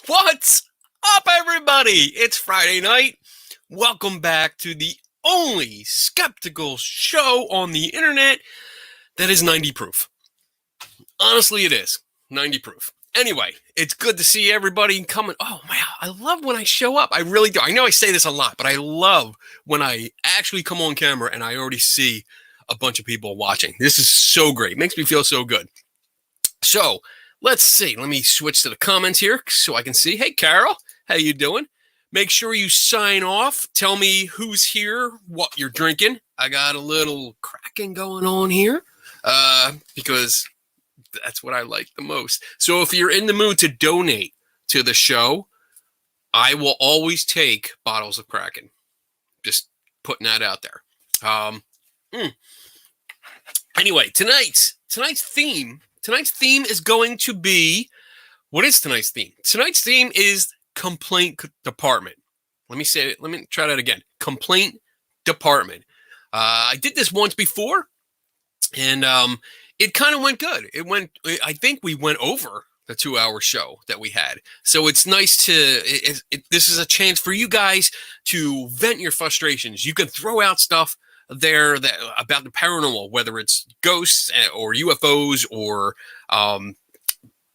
What's up, everybody? It's Friday night. Welcome back to the only skeptical show on the internet that is 90 proof. Honestly, it is 90 proof. Anyway, it's good to see everybody coming. Oh, wow. I love when I show up. I really do. I know I say this a lot, but I love when I actually come on camera and I already see a bunch of people watching. This is so great. It makes me feel so good. So, let's see. Let me switch to the comments here so I can see. Hey, Carol, how you doing? Make sure you sign off. Tell me who's here, what you're drinking. I got a little cracking going on here because that's what I like the most. So if you're in the mood to donate to the show, I will always take bottles of Kraken. Just putting that out there. Anyway, tonight's theme is going to be, what is tonight's theme? Tonight's theme is complaint department. Let me try that again. Complaint department. I did this once before, and it kind of went good. I think we went over the 2-hour show that we had. So it's nice this is a chance for you guys to vent your frustrations. You can throw out stuff there about the paranormal, whether it's ghosts or UFOs or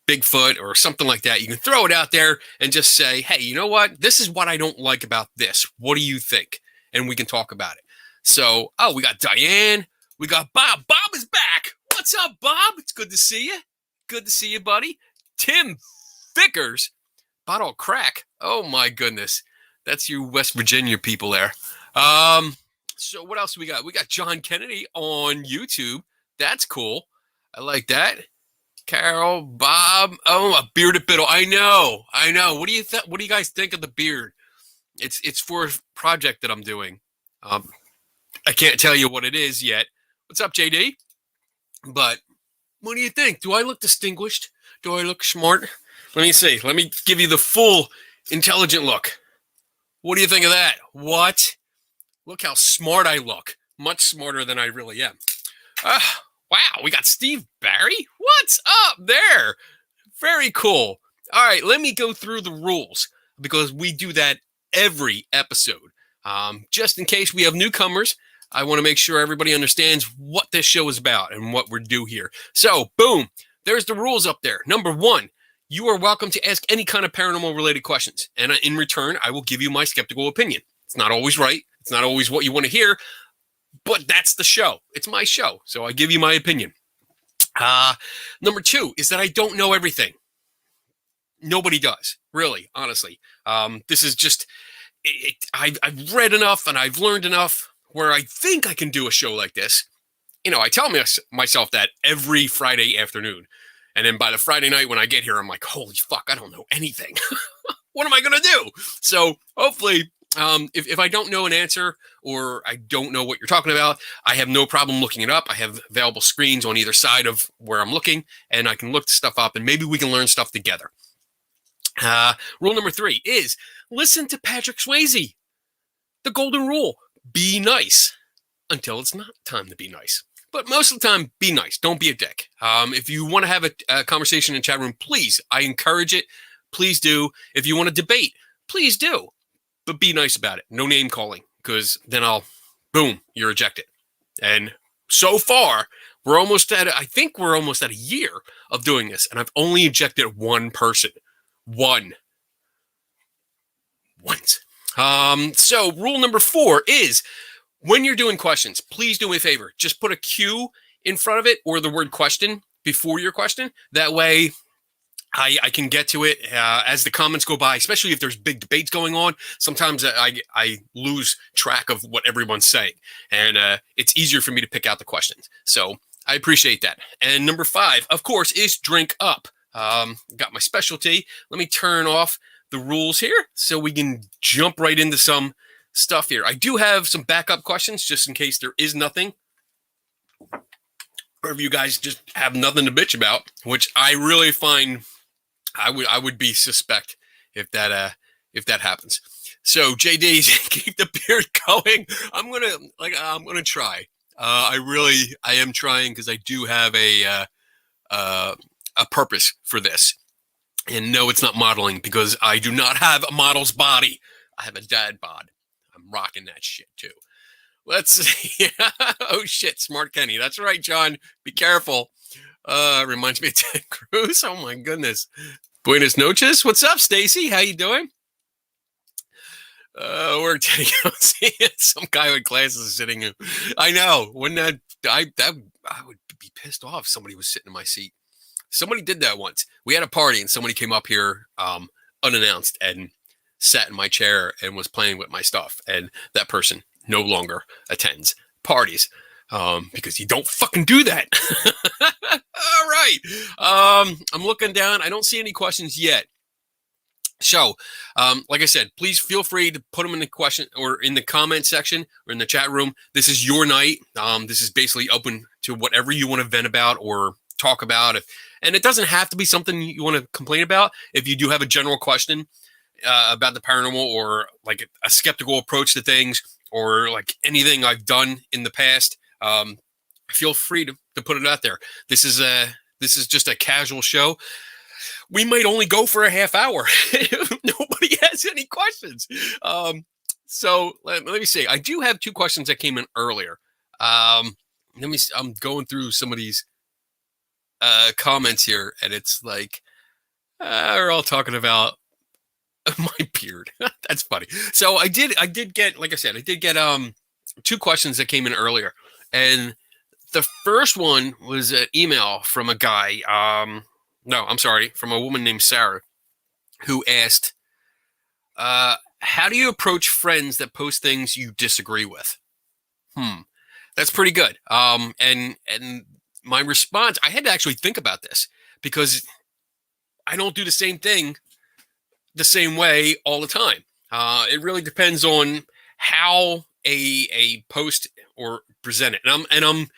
Bigfoot or something like that. You can throw it out there and just say, hey, you know what? This is what I don't like about this. What do you think? And we can talk about it. So, we got Diane. We got Bob. Bob is back. What's up, Bob? It's good to see you. Good to see you, buddy. Tim Vickers. Bottle of crack. Oh, my goodness. That's you West Virginia people there. So what else do we got? We got John Kennedy on YouTube. That's cool. I like that. Carol, Bob. Oh, a bearded biddle. I know. What do you guys think of the beard? It's for a project that I'm doing. I can't tell you what it is yet. What's up, JD? But what do you think? Do I look distinguished? Do I look smart? Let me see. Let me give you the full intelligent look. What do you think of that? What? Look how smart I look. Much smarter than I really am. Wow, we got Steve Barry. What's up there? Very cool. All right, let me go through the rules because we do that every episode. Just in case we have newcomers, I want to make sure everybody understands what this show is about and what we're due here. So, boom, there's the rules up there. Number 1, you are welcome to ask any kind of paranormal-related questions. And in return, I will give you my skeptical opinion. It's not always right. It's not always what you want to hear, but that's the show. It's my show, so I give you my opinion. Number 2 is that I don't know everything. Nobody does, really, honestly. This is just, I've read enough and I've learned enough where I think I can do a show like this. You know, I tell myself that every Friday afternoon. And then by the Friday night when I get here, I'm like, holy fuck, I don't know anything. What am I going to do? So hopefully, if I don't know an answer or I don't know what you're talking about, I have no problem looking it up. I have available screens on either side of where I'm looking, and I can look stuff up, and maybe we can learn stuff together. Rule number 3 is listen to Patrick Swayze. The golden rule, be nice until it's not time to be nice. But most of the time, be nice. Don't be a dick. If you want to have a conversation in the chat room, please, I encourage it. Please do. If you want to debate, please do. But be nice about it. No name calling, because then boom, you're ejected. And so far, I think we're almost at a year of doing this, and I've only ejected one person. Once. So rule number 4 is when you're doing questions, please do me a favor. Just put a Q in front of it or the word question before your question. That way, I can get to it as the comments go by, especially if there's big debates going on. Sometimes I lose track of what everyone's saying, and it's easier for me to pick out the questions. So I appreciate that. And number 5, of course, is drink up. Got my specialty. Let me turn off the rules here so we can jump right into some stuff here. I do have some backup questions just in case there is nothing. Or if you guys just have nothing to bitch about, which I really find I would be suspect if that happens. So JD, keep the beard going. I'm gonna try. I am trying because I do have a purpose for this. And no, it's not modeling because I do not have a model's body. I have a dad bod. I'm rocking that shit too. Let's see. Oh shit, smart Kenny. That's right, John. Be careful. Reminds me of Ted Cruz. Oh my goodness. Buenos noches. What's up, Stacy? How you doing? We're taking some guy with glasses sitting. I know. Wouldn't I would be pissed off if somebody was sitting in my seat. Somebody did that once. We had a party and somebody came up here unannounced and sat in my chair and was playing with my stuff. And that person no longer attends parties because you don't fucking do that. All right. I'm looking down. I don't see any questions yet. So, like I said, please feel free to put them in the question or in the comment section or in the chat room. This is your night. This is basically open to whatever you want to vent about or talk about. And it doesn't have to be something you want to complain about. If you do have a general question about the paranormal or like a skeptical approach to things or like anything I've done in the past, feel free to put it out there. This is just a casual show. We might only go for a half hour if nobody has any questions. So let me see. I do have 2 questions that came in earlier. I'm going through some of these comments here, and it's like we're all talking about my beard. That's funny. So I did get, like I said, I did get 2 questions that came in earlier, and the first one was an email from a guy. No, I'm sorry, from a woman named Sarah, who asked, how do you approach friends that post things you disagree with? That's pretty good. And my response, I had to actually think about this because I don't do the same thing the same way all the time. It really depends on how a post or present it. And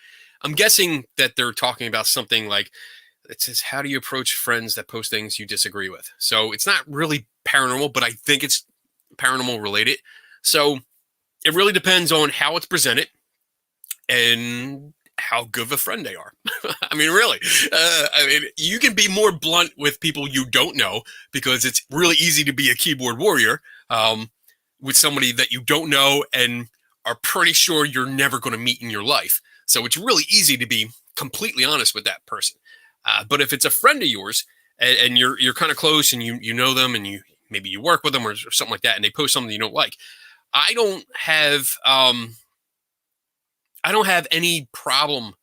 I'm guessing that they're talking about something like, it says, how do you approach friends that post things you disagree with? So it's not really paranormal, but I think it's paranormal related. So it really depends on how it's presented and how good of a friend they are. I mean, really, you can be more blunt with people you don't know because it's really easy to be a keyboard warrior with somebody that you don't know and are pretty sure you're never going to meet in your life. So it's really easy to be completely honest with that person. But if it's a friend of yours and you're kind of close and you know them and maybe you work with them or something like that, and they post something you don't like, I don't have any problem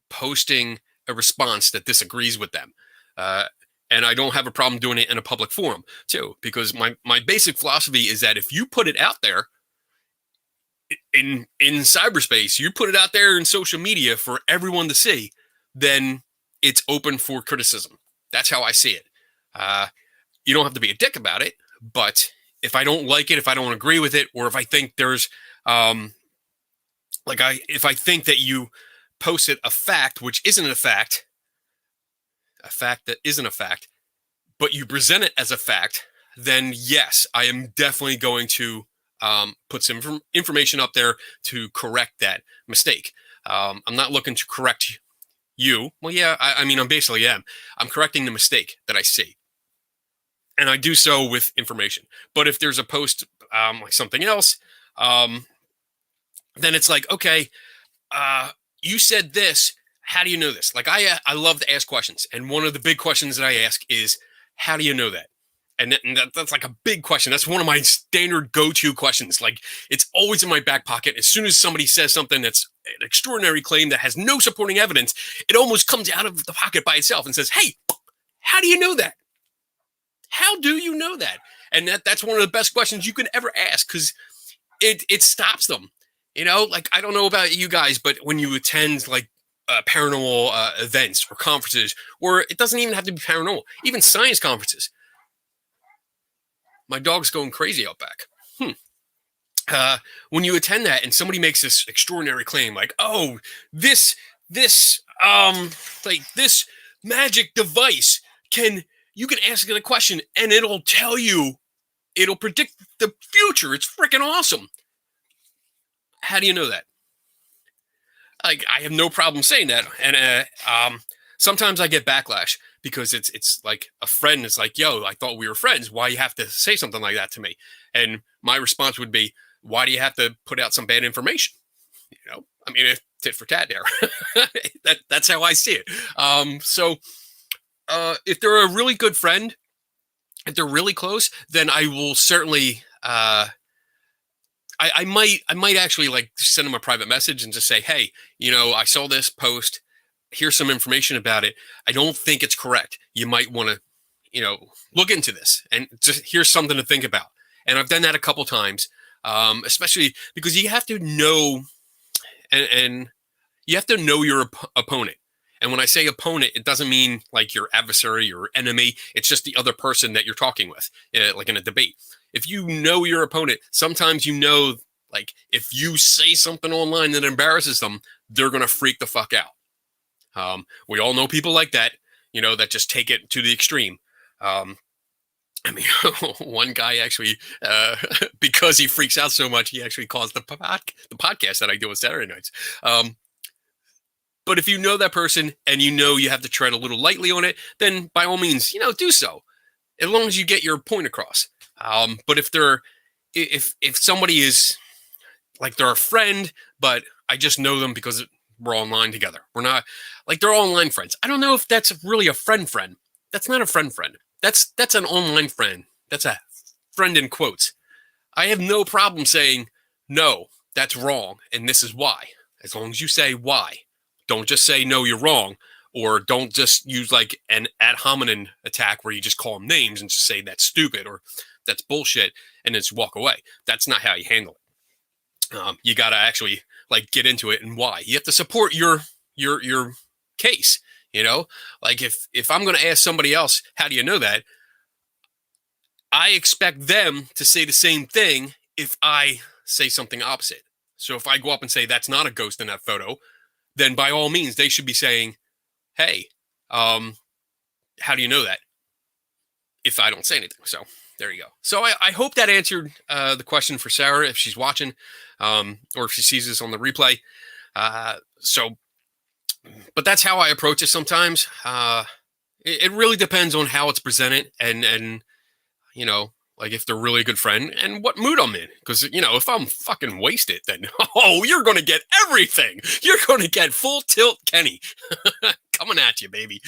posting a response that disagrees with them. And I don't have a problem doing it in a public forum too, because my basic philosophy is that if you put it out there in cyberspace, you put it out there in social media for everyone to see, then it's open for criticism. That's how I see it. You don't have to be a dick about it, but if I don't like it, if I don't agree with it, or if I think there's, if I think that you posted a fact which isn't a fact that isn't a fact, but you present it as a fact, then yes, I am definitely going to put some information up there to correct that mistake. I'm not looking to correct you. Well, yeah, I mean, I basically am. I'm correcting the mistake that I see. And I do so with information. But if there's a post like something else, then it's like, okay, you said this. How do you know this? Like, I love to ask questions. And one of the big questions that I ask is, how do you know that? And that's like a big question. That's one of my standard go-to questions. Like, it's always in my back pocket. As soon as somebody says something that's an extraordinary claim that has no supporting evidence, it almost comes out of the pocket by itself and says, hey, how do you know that? How do you know that? And that's one of the best questions you can ever ask, because it stops them. You know, like, I don't know about you guys, but when you attend like paranormal events or conferences, or it doesn't even have to be paranormal, even science conferences. My dog's going crazy out back. When you attend that and somebody makes this extraordinary claim, like, oh, this magic device you can ask it a question and it'll predict the future. It's freaking awesome. How do you know that? Like, I have no problem saying that. And sometimes I get backlash because it's like a friend is like, yo, I thought we were friends. Why you have to say something like that to me? And my response would be, why do you have to put out some bad information? I mean, tit for tat there. That's how I see it. So if they're a really good friend, if they're really close, then I will certainly, I might actually like send them a private message and just say, hey, I saw this post. Here's some information about it. I don't think it's correct. You might want to, look into this, and just here's something to think about. And I've done that a couple times, especially because you have to know, and you have to know your opponent. And when I say opponent, it doesn't mean like your adversary or enemy. It's just the other person that you're talking with, like in a debate. If you know your opponent, sometimes like if you say something online that embarrasses them, they're going to freak the fuck out. We all know people like that, that just take it to the extreme. I mean, one guy actually, because he freaks out so much, he actually calls the podcast that I do on Saturday nights. But if you know that person and you have to tread a little lightly on it, then by all means, do so, as long as you get your point across. But if somebody is like they're a friend, but I just know them because we're online together. We're not like they're online friends. I don't know if that's really a friend. That's not a friend. That's an online friend. That's a friend in quotes. I have no problem saying, no, that's wrong, and this is why. As long as you say why. Don't just say, no, you're wrong, or don't just use like an ad hominem attack where you just call them names and just say that's stupid or that's bullshit and then just walk away. That's not how you handle it. You got to actually like get into it and why. You have to support your case, Like if I'm going to ask somebody else, how do you know that? I expect them to say the same thing if I say something opposite. So if I go up and say that's not a ghost in that photo, then by all means, they should be saying, hey, how do you know that? If I don't say anything. So there you go. So I hope that answered the question for Sarah, if she's watching, or if she sees this on the replay. But that's how I approach it sometimes. It really depends on how it's presented and like if they're really a good friend and what mood I'm in. Because, if I'm fucking wasted, then, you're going to get everything. You're going to get full tilt Kenny coming at you, baby.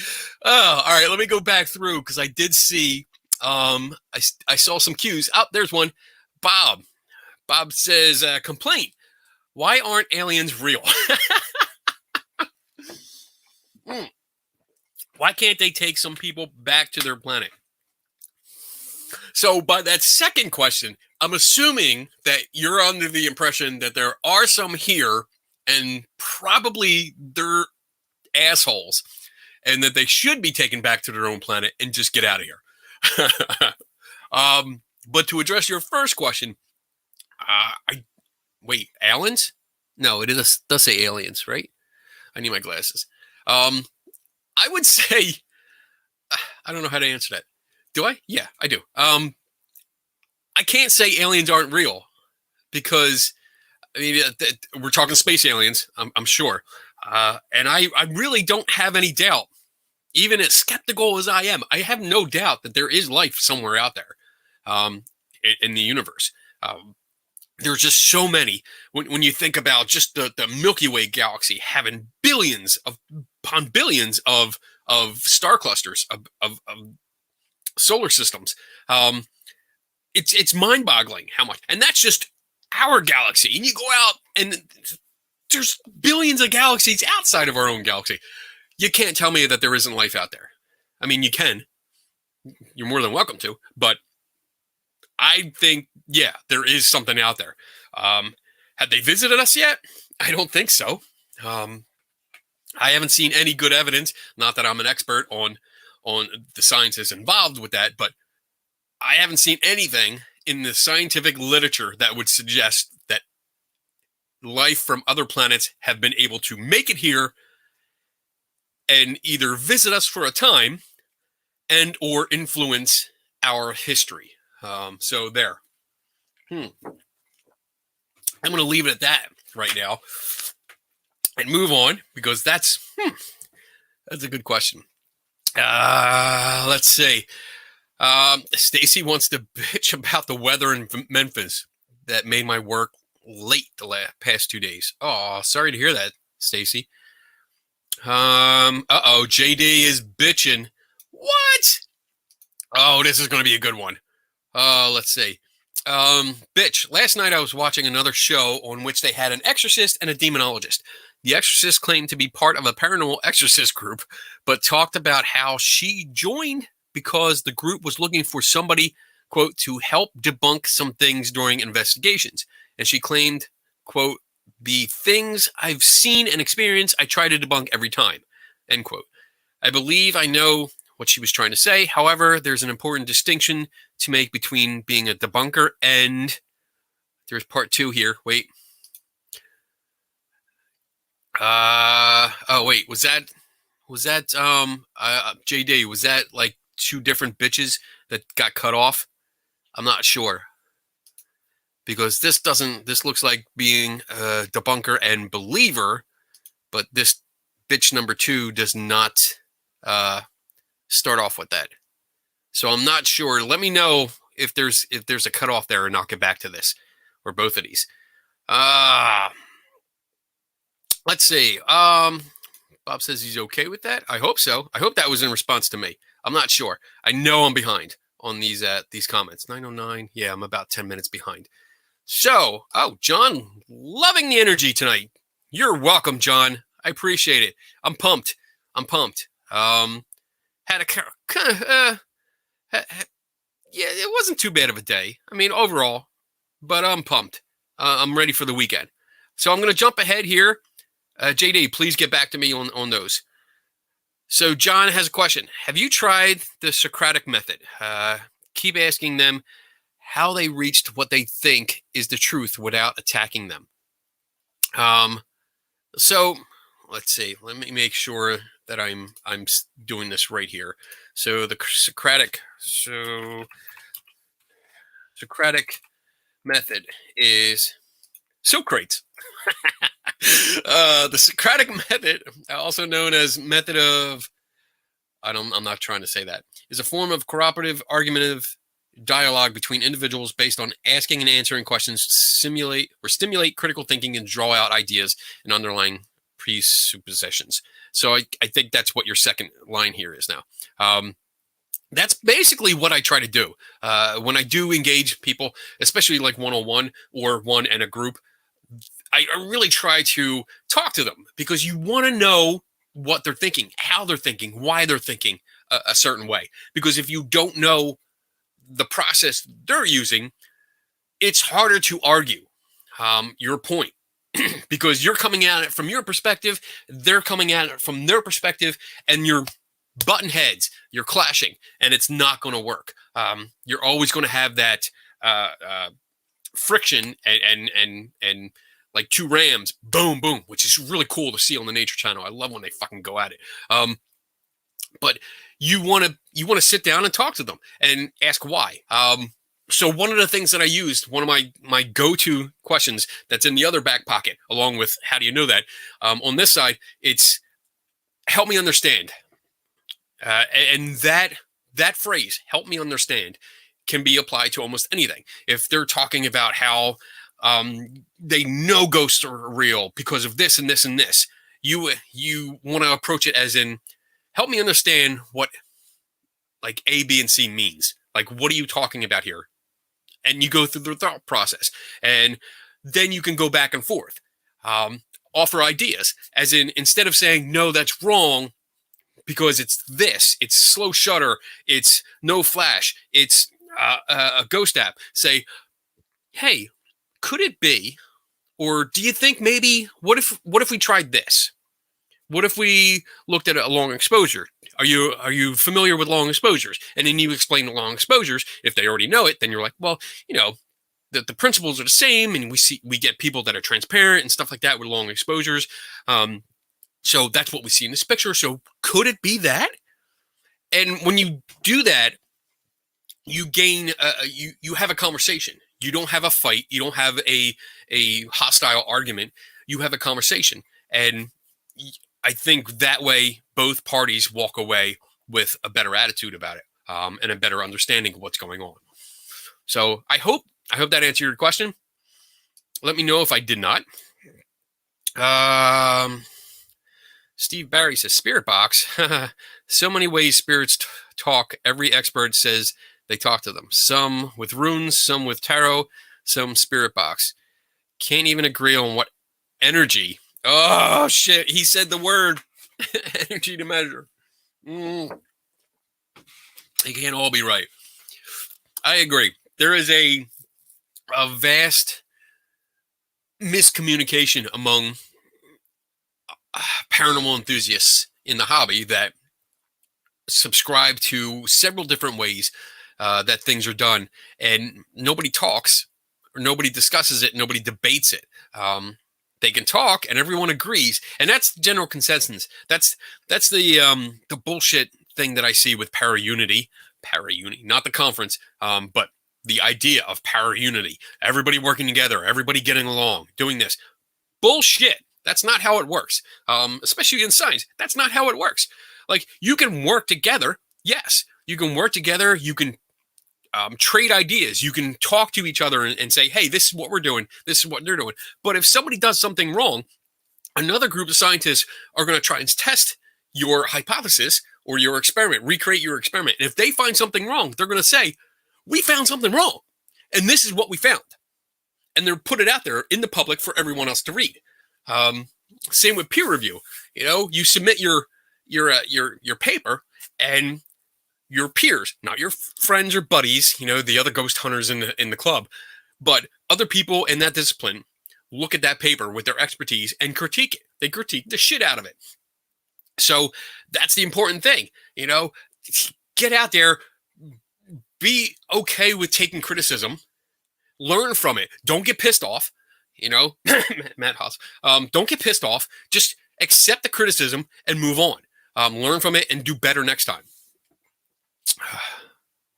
All right, let me go back through because I did see, I saw some cues. Oh, there's one. Bob says, complaint. Why aren't aliens real? Why can't they take some people back to their planet? So by that second question, I'm assuming that you're under the impression that there are some here and probably they're assholes and that they should be taken back to their own planet and just get out of here. But to address your first question, wait, aliens? No, it does say aliens, right? I need my glasses. I would say, I don't know how to answer that. Do I? Yeah, I do. I can't say aliens aren't real because, I mean, we're talking space aliens, I'm sure. And I really don't have any doubt, even as skeptical as I am, I have no doubt that there is life somewhere out there in the universe. There's just so many. When you think about just the Milky Way galaxy having billions upon billions of star clusters, of solar systems, it's mind-boggling how much. And that's just our galaxy. And you go out and there's billions of galaxies outside of our own galaxy. You can't tell me that there isn't life out there. I mean, you can. You're more than welcome to. But I think, yeah, there is something out there. Have they visited us yet? I don't think so. I haven't seen any good evidence. Not that I'm an expert on the sciences involved with that, but I haven't seen anything in the scientific literature that would suggest that life from other planets have been able to make it here and either visit us for a time and or influence our history. So there. I'm going to leave it at that right now and move on because that's a good question. Let's see. Stacy wants to bitch about the weather in Memphis that made my work late the past 2 days. Oh, sorry to hear that, Stacy. JD is bitching. What? Oh, this is going to be a good one. Let's see. Bitch, last night I was watching another show on which they had an exorcist and a demonologist. The exorcist claimed to be part of a paranormal exorcist group, but talked about how she joined because the group was looking for somebody, quote, to help debunk some things during investigations. And she claimed, quote, the things I've seen and experienced, I try to debunk every time, end quote. I believe I know what she was trying to say. However, there's an important distinction to make between being a debunker and there's part 2 here. Wait. Wait, was that JD, was that like 2 different bitches that got cut off? I'm not sure. Because this looks like being a debunker and believer, but this bitch number 2 does not start off with that. So I'm not sure. Let me know if there's a cutoff there, and I'll get back to this or both of these. Let's see. Bob says he's okay with that. I hope so. I hope that was in response to me. I'm not sure. I know I'm behind on these comments. 9:09. Yeah, I'm about 10 minutes behind. So, John, loving the energy tonight. You're welcome, John. I appreciate it. I'm pumped. Had a yeah, it wasn't too bad of a day. I mean, overall, but I'm pumped. I'm ready for the weekend. So I'm going to jump ahead here. JD, please get back to me on those. So John has a question. Have you tried the Socratic method? Keep asking them how they reached what they think is the truth without attacking them. So let's see. Let me make sure that I'm doing this right here. So the Socratic method is Socrates. The Socratic method, also known as method of, I'm not trying to say that, is a form of cooperative, argumentative dialogue between individuals based on asking and answering questions to stimulate critical thinking and draw out ideas and underlying presuppositions. So I think that's what your second line here is now. That's basically what I try to do when I do engage people, especially like one-on-one or one in a group. I really try to talk to them because you want to know what they're thinking, how they're thinking, why they're thinking a certain way. Because if you don't know the process they're using, it's harder to argue your point because you're coming at it from your perspective, they're coming at it from their perspective, and you're button heads, you're clashing, and it's not going to work. You're always going to have that friction and like 2 rams, boom, boom, which is really cool to see on the Nature Channel. I love when they fucking go at it. But you want to sit down and talk to them and ask why. So one of the things that I used, one of my go-to questions that's in the other back pocket, along with how do you know that, on this side, it's help me understand. And that phrase, help me understand, can be applied to almost anything. If they're talking about how they know ghosts are real because of this and this and this, you want to approach it as in, help me understand what like A, B, and C means. Like, what are you talking about here? And you go through the thought process, and then you can go back and forth, offer ideas, as in, instead of saying no, that's wrong because it's this, it's slow shutter, it's no flash, it's a ghost app. Say, hey, could it be, or do you think maybe, what if we tried this? What if we looked at a long exposure? Are you familiar with long exposures? And then you explain the long exposures. If they already know it, then you're like, well, the principles are the same, and we get people that are transparent and stuff like that with long exposures. So that's what we see in this picture. So could it be that? And when you do that, you gain you have a conversation. You don't have a fight. You don't have a hostile argument. You have a conversation, and I think that way both parties walk away with a better attitude about it, and a better understanding of what's going on. So I hope that answered your question. Let me know if I did not. Steve Barry says, Spirit Box. So many ways spirits talk. Every expert says they talk to them. Some with runes, some with tarot, some Spirit Box. Can't even agree on what energy. Oh, shit. He said the word energy to measure. They can't all be right. I agree. There is a vast miscommunication among paranormal enthusiasts in the hobby that subscribe to several different ways that things are done, and nobody talks, or nobody discusses it, nobody debates it. They can talk, and everyone agrees, and that's the general consensus. That's the bullshit thing that I see with para-unity, not the conference, but the idea of para-unity. Everybody working together, everybody getting along, doing this. Bullshit. That's not how it works. Especially in science, that's not how it works. Like, you can work together. Yes, you can work together. You can trade ideas. You can talk to each other and say, hey, this is what we're doing. This is what they're doing. But if somebody does something wrong, another group of scientists are going to try and test your hypothesis or your experiment, recreate your experiment. And if they find something wrong, they're going to say, we found something wrong, and this is what we found. And they're put it out there in the public for everyone else to read. Same with peer review. You submit your paper, and your peers, not your friends or buddies, the other ghost hunters in the club, but other people in that discipline look at that paper with their expertise and critique it. They critique the shit out of it. So that's the important thing. Get out there, be okay with taking criticism, learn from it. Don't get pissed off. Matt Haas. Don't get pissed off. Just accept the criticism and move on. Learn from it and do better next time.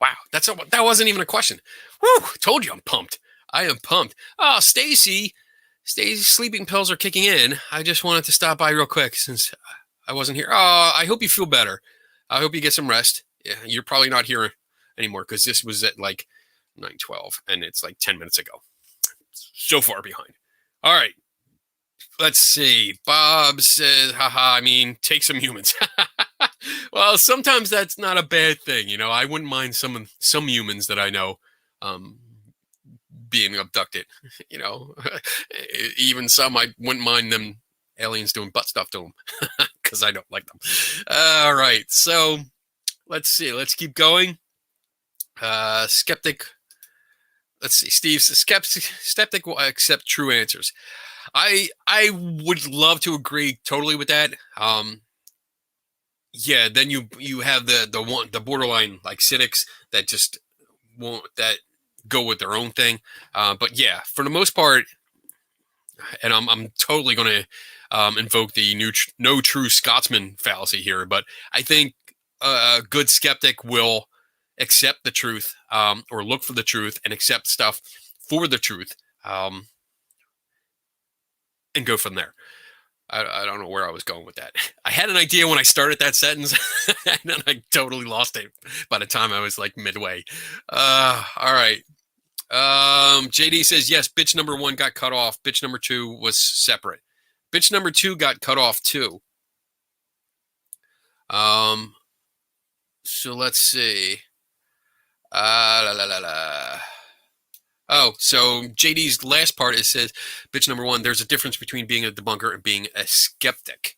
Wow, that wasn't even a question. Woo! Told you I'm pumped. I am pumped. Oh, Stacy's sleeping pills are kicking in. I just wanted to stop by real quick since I wasn't here. Oh, I hope you feel better. I hope you get some rest. Yeah, you're probably not here anymore because this was at like 9:12 and it's like 10 minutes ago. So far behind. All right. Let's see. Bob says, haha, take some humans. Well, sometimes that's not a bad thing. I wouldn't mind some humans that I know being abducted. Even some, I wouldn't mind them aliens doing butt stuff to them because I don't like them. All right. So let's see. Let's keep going. Skeptic. Let's see. Steve says, skeptic will accept true answers. I would love to agree totally with that. Yeah, then you have the borderline like cynics that just won't go with their own thing. But yeah, for the most part, and I'm totally going to invoke the no true Scotsman fallacy here. But I think a good skeptic will accept the truth, or look for the truth and accept stuff for the truth, and go from there. I don't know where I was going with that. I had an idea when I started that sentence, and then I totally lost it by the time I was like midway. All right. JD says, yes, bitch number 1 got cut off. Bitch number 2 was separate. Bitch number 2 got cut off too. So let's see. Oh, so JD's last part, it says, bitch number 1, there's a difference between being a debunker and being a skeptic.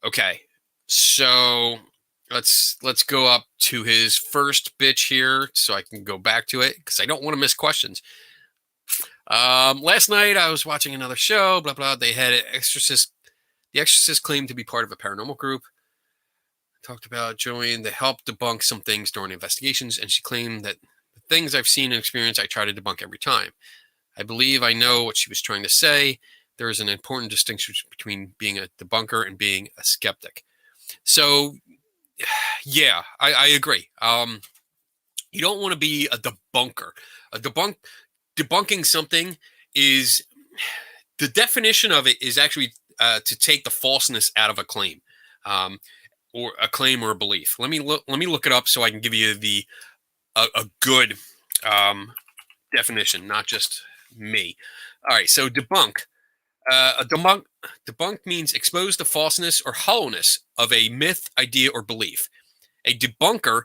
Okay, so let's go up to his first bitch here so I can go back to it because I don't want to miss questions. Last night I was watching another show, blah, blah. They had an exorcist. The exorcist claimed to be part of a paranormal group. Talked about joining to help debunk some things during investigations, and she claimed that the things I've seen and experienced, I try to debunk every time. I believe I know what she was trying to say. There is an important distinction between being a debunker and being a skeptic. So, yeah, I agree. You don't want to be a debunker. Debunking something is, the definition of it is actually to take the falseness out of a claim. or a claim or a belief. Let me look it up so I can give you a good definition, not just me. All right, so debunk. Debunk means expose the falseness or hollowness of a myth, idea, or belief. A debunker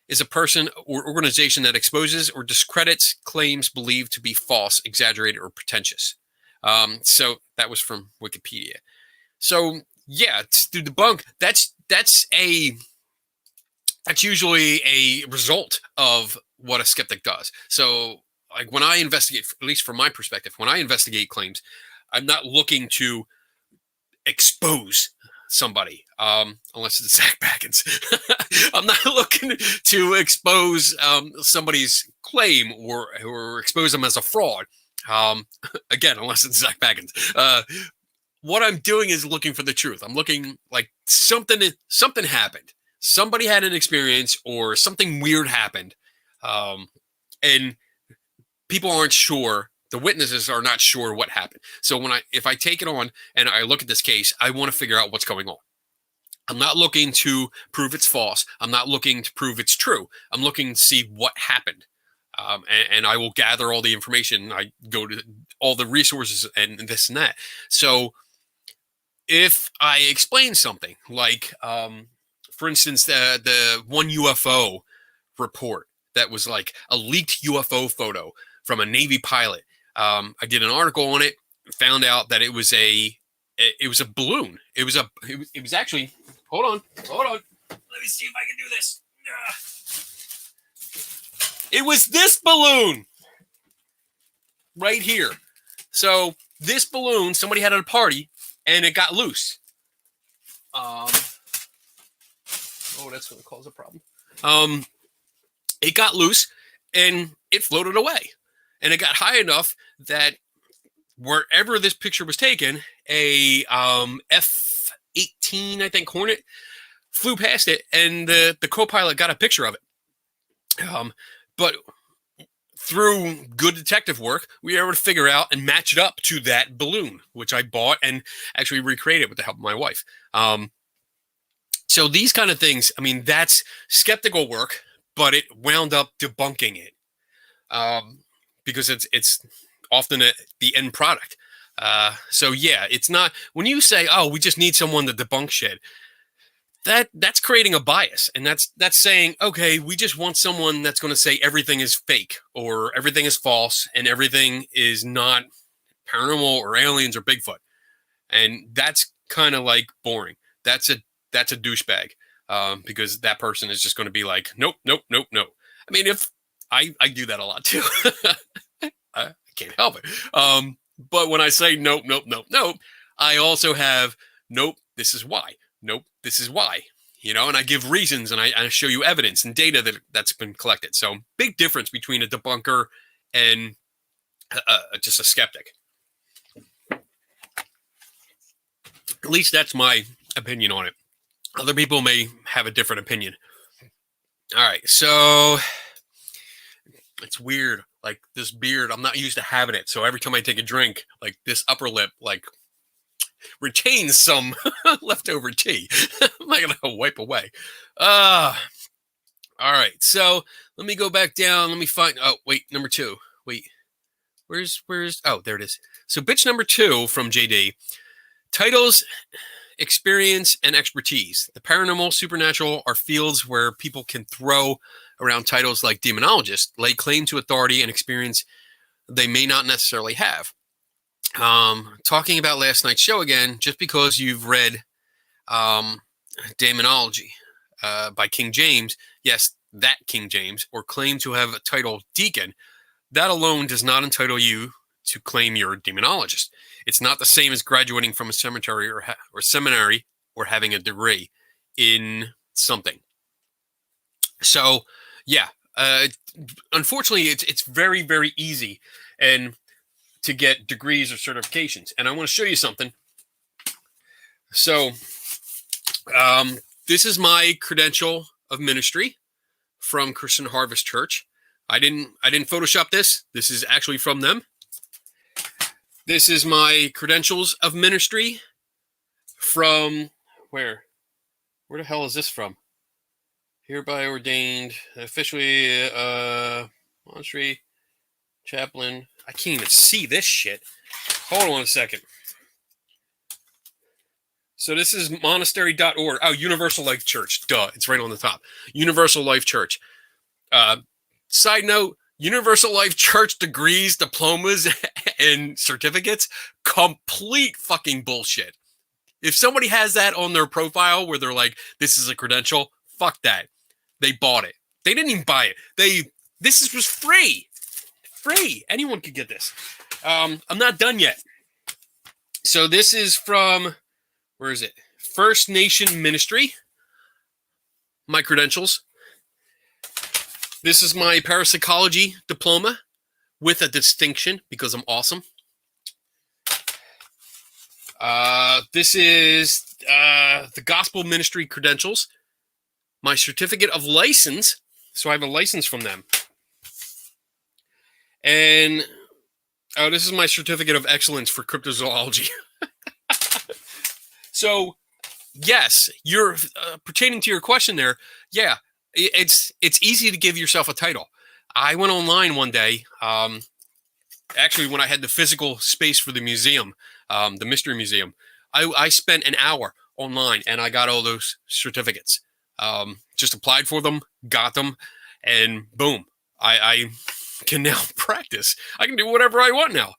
is a person or organization that exposes or discredits claims believed to be false, exaggerated, or pretentious. So that was from Wikipedia. So yeah, to debunk, that's usually a result of what a skeptic does. So like when I investigate, at least from my perspective, when I investigate claims, I'm not looking to expose somebody, unless it's Zach Baggins. I'm not looking to expose somebody's claim or expose them as a fraud. Again, unless it's Zach Baggins. What I'm doing is looking for the truth. I'm looking like something happened. Somebody had an experience or something weird happened, and people aren't sure. The witnesses are not sure what happened. So if I take it on and I look at this case, I want to figure out what's going on. I'm not looking to prove it's false. I'm not looking to prove it's true. I'm looking to see what happened. And I will gather all the information. I go to all the resources and this and that. So if I explain something like, for instance, the one UFO report that was like a leaked UFO photo from a Navy pilot. I did an article on it, found out that it was a balloon. It was actually, hold on. Let me see if I can do this. It was this balloon right here. So this balloon, somebody had at a party and it got loose. That's going to cause a problem. It got loose and it floated away. And it got high enough that wherever this picture was taken, a F-18, I think, Hornet flew past it, and the co-pilot got a picture of it. But through good detective work, we were able to figure out and match it up to that balloon, which I bought and actually recreated with the help of my wife. So these kind of things, I mean, that's skeptical work, but it wound up debunking it. Because it's often the end product. So yeah, it's not, when you say, oh, we just need someone to debunk shit, that's creating a bias. And that's saying, okay, we just want someone that's going to say everything is fake or everything is false and everything is not paranormal or aliens or Bigfoot. And that's kind of like boring. That's a douchebag. Because that person is just going to be like, nope. I mean, if I do that a lot too. I can't help it. But when I say nope, I also have nope, this is why. Nope, this is why. You know, and I give reasons and I show you evidence and data that's been collected. So big difference between a debunker and just a skeptic. At least that's my opinion on it. Other people may have a different opinion. All right, so it's weird. Like this beard, I'm not used to having it. So every time I take a drink, like this upper lip, like retains some leftover tea. I'm not gonna wipe away. All right. So let me go back down. Let me find. Oh, wait, number 2. Wait, where's? Oh, there it is. So bitch number 2 from JD. Titles, experience, and expertise. The paranormal, supernatural are fields where people can throw around titles like demonologist, lay claim to authority and experience they may not necessarily have. Talking about last night's show again, just because you've read Demonology by King James, yes, that King James, or claim to have a title deacon, that alone does not entitle you to claim you're a demonologist. It's not the same as graduating from a seminary or having a degree in something. So, yeah, unfortunately, it's very, very easy and to get degrees or certifications. And I want to show you something. So, this is my credential of ministry from Christian Harvest Church. I didn't Photoshop this. This is actually from them. This is my credentials of ministry from where Where the hell is this from? Hereby ordained officially monastery chaplain. I can't even see this shit. Hold on a second. So this is monastery.org. Oh, Universal Life Church. Duh, it's right on the top. Universal Life Church. Side note, Universal Life Church degrees, diplomas, and certificates, complete fucking bullshit. If somebody has that on their profile where they're like, this is a credential, fuck that. They bought it. They didn't even buy it. This was free. Free. Anyone could get this. I'm not done yet. So this is from, where is it? First Nation Ministry. My credentials. This is my parapsychology diploma with a distinction because I'm awesome. This is the Gospel Ministry credentials. My certificate of license. So I have a license from them. And this is my certificate of excellence for cryptozoology. So, yes, you're pertaining to your question there. Yeah, it's easy to give yourself a title. I went online one day, actually when I had the physical space for the museum, the Mystery Museum. I spent an hour online and I got all those certificates. Just applied for them, got them, and boom, I can now practice. I can do whatever I want now.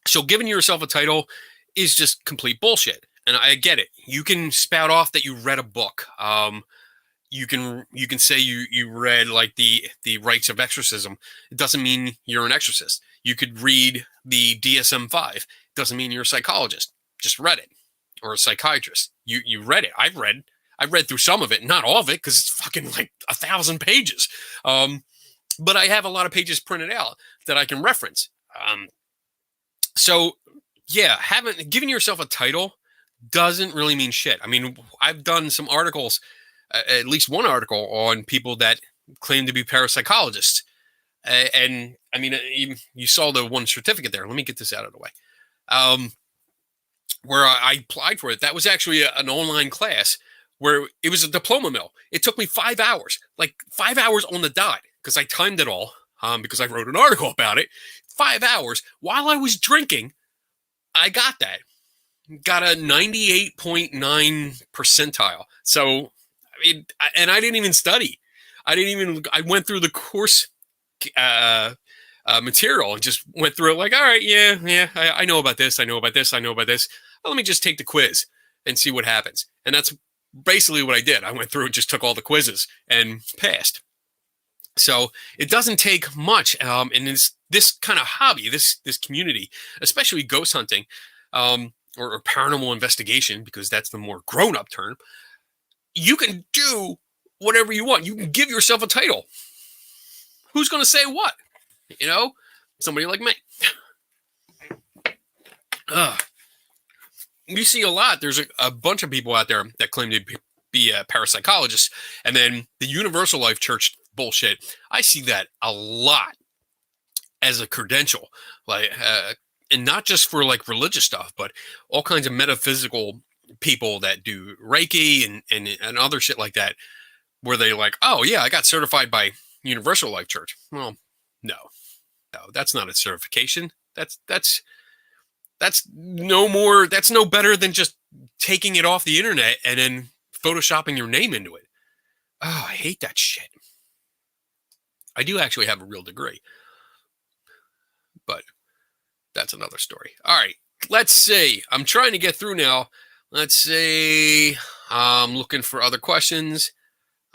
So giving yourself a title is just complete bullshit. And I get it. You can spout off that you read a book. You can say you read like the Rites of Exorcism. It doesn't mean you're an exorcist. You could read the DSM-5. It doesn't mean you're a psychologist. Just read it. Or a psychiatrist. You read it. I read through some of it, not all of it, because it's fucking like 1,000 pages. But I have a lot of pages printed out that I can reference. So yeah, giving yourself a title doesn't really mean shit. I mean, I've done some articles, at least one article on people that claim to be parapsychologists. And I mean, you saw the one certificate there. Let me get this out of the way. Where I applied for it. That was actually an online class where it was a diploma mill. It took me 5 hours, like 5 hours on the dot, because I timed it all, because I wrote an article about it. 5 hours while I was drinking. I got that. Got a 98.9 percentile. So, I mean, and I didn't even study. I went through the course material and just went through it like, all right, yeah, I know about this. I know about this. I know about this. Well, let me just take the quiz and see what happens. And that's basically what I did. I went through and just took all the quizzes and passed. So it doesn't take much. And this kind of hobby, this community, especially ghost hunting, or paranormal investigation, because that's the more grown-up term, you can do whatever you want. You can give yourself a title. Who's going to say what? You know? Somebody like me. You see a lot. There's a bunch of people out there that claim to be parapsychologists, and then the Universal Life Church bullshit. I see that a lot as a credential, like, and not just for like religious stuff, but all kinds of metaphysical people that do Reiki and other shit like that, where they like, oh yeah, I got certified by Universal Life Church. Well, no, that's not a certification. That's no more. That's no better than just taking it off the internet and then photoshopping your name into it. Oh, I hate that shit. I do actually have a real degree, but that's another story. All right, let's see. I'm trying to get through now. Let's see. I'm looking for other questions.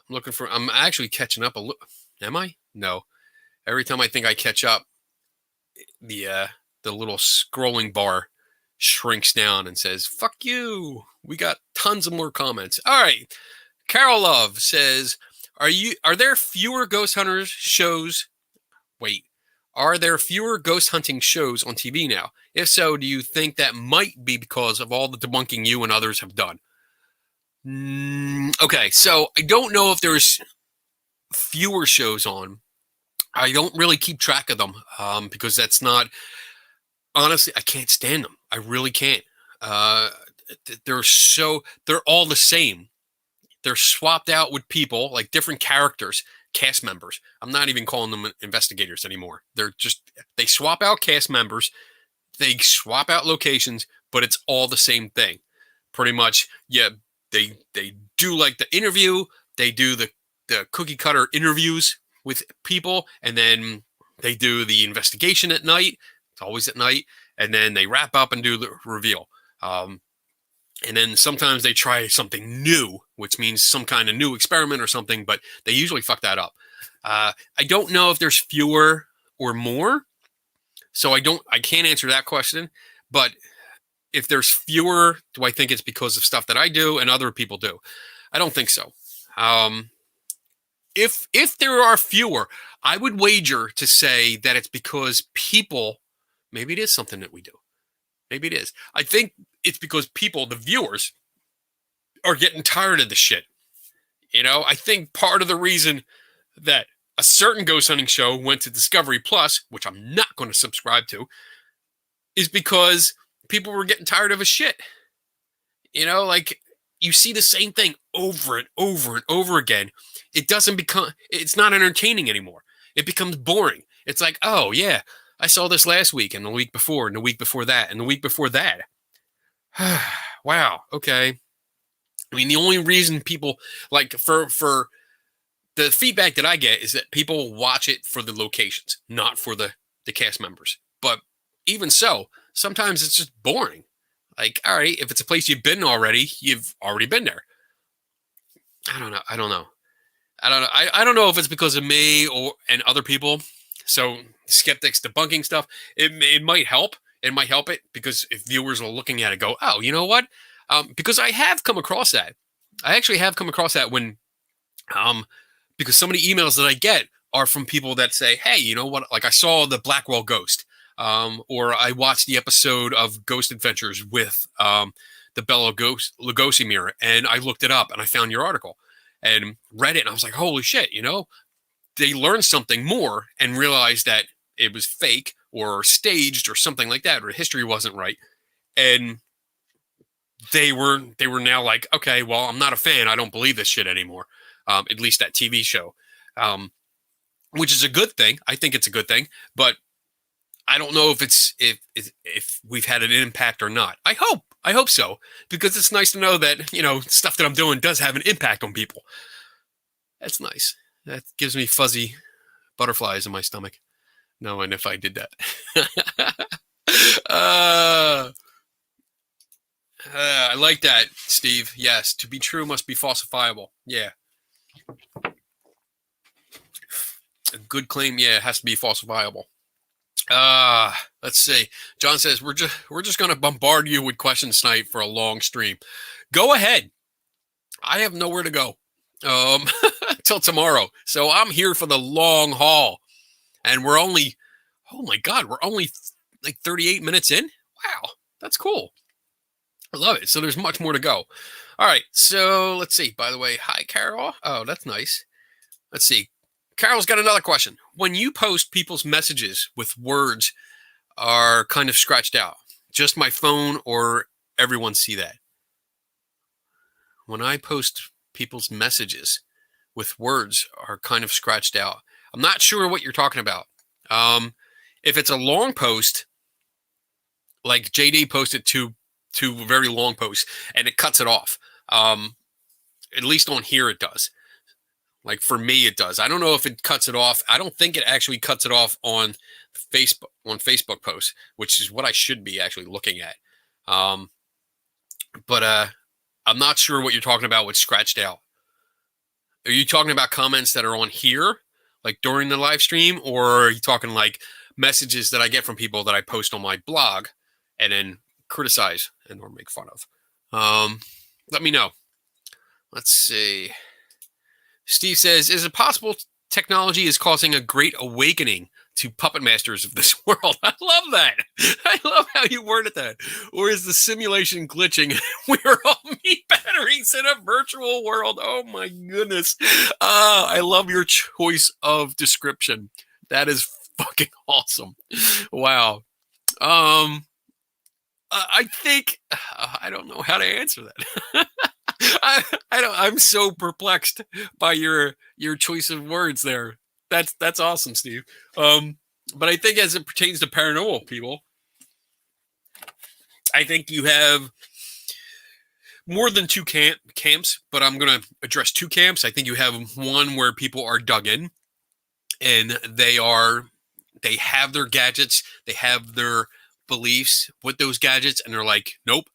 I'm actually catching up a little. Am I? No. Every time I think I catch up, the little scrolling bar shrinks down and says, fuck you. We got tons of more comments. All right. Carol Love says, are there fewer ghost hunters shows? Wait. Are there fewer ghost hunting shows on TV now? If so, do you think that might be because of all the debunking you and others have done? Okay, so I don't know if there's fewer shows on. I don't really keep track of them, because that's not... Honestly, I can't stand them. I really can't. they're all the same. They're swapped out with people, like different characters, cast members. I'm not even calling them investigators anymore. They swap out cast members, they swap out locations, but it's all the same thing. Pretty much, yeah, they do like the interview, they do the cookie cutter interviews with people, and then they do the investigation at night. It's always at night, and then they wrap up and do the reveal. And then sometimes they try something new, which means some kind of new experiment or something, but they usually fuck that up. I don't know if there's fewer or more, so I can't answer that question. But if there's fewer, do I think it's because of stuff that I do and other people do? I don't think so. If there are fewer, I would wager to say that it's because people, maybe it is something that we do. Maybe it is. I think it's because people, the viewers, are getting tired of the shit. I think part of the reason that a certain ghost hunting show went to Discovery Plus, which I'm not going to subscribe to, is because people were getting tired of a shit. Like you see the same thing over and over and over again. It's not entertaining anymore. It becomes boring. It's like, oh yeah, I saw this last week and the week before and the week before that and the week before that. Wow. Okay. I mean, the only reason people like for the feedback that I get is that people watch it for the locations, not for the cast members. But even so, sometimes it's just boring. Like, all right, if it's a place you've been already, you've already been there. I don't know. I don't know if it's because of me and other people. So skeptics debunking stuff, it might help. It might help it because if viewers are looking at it, go, oh, you know what? Because I have come across that. I actually have come across that when, because some of the emails that I get are from people that say, hey, you know what? Like I saw the Blackwell Ghost, or I watched the episode of Ghost Adventures with the Bela Lugosi mirror, and I looked it up and I found your article and read it, and I was like, holy shit, they learned something more and realized that it was fake or staged or something like that, or history wasn't right. And they were now like, okay, well, I'm not a fan. I don't believe this shit anymore. At least that TV show, which is a good thing. I think it's a good thing, but I don't know if we've had an impact or not. I hope so, because it's nice to know that, stuff that I'm doing does have an impact on people. That's nice. That gives me fuzzy butterflies in my stomach, knowing if I did that. I like that, Steve. Yes, to be true must be falsifiable. Yeah. A good claim, yeah, it has to be falsifiable. Let's see. John says we're just going to bombard you with questions tonight for a long stream. Go ahead. I have nowhere to go till tomorrow, so I'm here for the long haul. And we're only like 38 minutes in. Wow, that's cool. I love it. So there's much more to go. All right, so let's see. By the way, hi, Carol. Oh, that's nice. Let's see. Carol's got another question. When you post people's messages with words are kind of scratched out, just my phone or everyone see that? When I post people's messages with words are kind of scratched out, I'm not sure what you're talking about. If it's a long post, like JD posted two very long posts and it cuts it off. At least on here it does. Like for me, it does. I don't know if it cuts it off. I don't think it actually cuts it off on Facebook posts, which is what I should be actually looking at. But I'm not sure what you're talking about with scratched out. Are you talking about comments that are on here, like during the live stream, or are you talking like messages that I get from people that I post on my blog and then criticize and or make fun of? Let me know. Let's see. Steve says, is it possible technology is causing a great awakening to puppet masters of this world? I love that. I love how you worded that. Or is the simulation glitching? We're all meat batteries in a virtual world. Oh my goodness. I love your choice of description. That is fucking awesome. Wow. I think I don't know how to answer that. I don't. I'm so perplexed by your choice of words there. That's awesome, Steve. But I think as it pertains to paranormal people, I think you have more than two camps. But I'm going to address two camps. I think you have one where people are dug in, and they have their gadgets, they have their beliefs with those gadgets, and they're like, nope,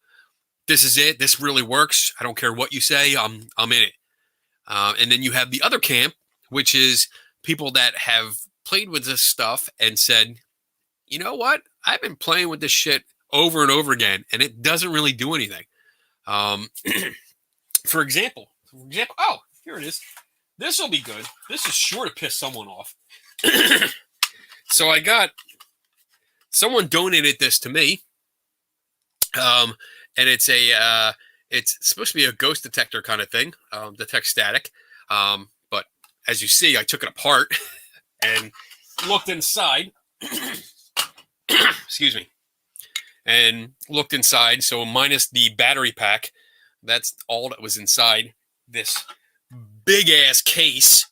this is it. This really works. I don't care what you say. I'm in it. And then you have the other camp, which is people that have played with this stuff and said, you know what? I've been playing with this shit over and over again, and it doesn't really do anything. Um, for example, oh, here it is. This will be good. This is sure to piss someone off. So I got someone donated this to me, and it's it's supposed to be a ghost detector kind of thing, detect static. But as you see, I took it apart and looked inside. Excuse me. And looked inside. So minus the battery pack, that's all that was inside this big ass case.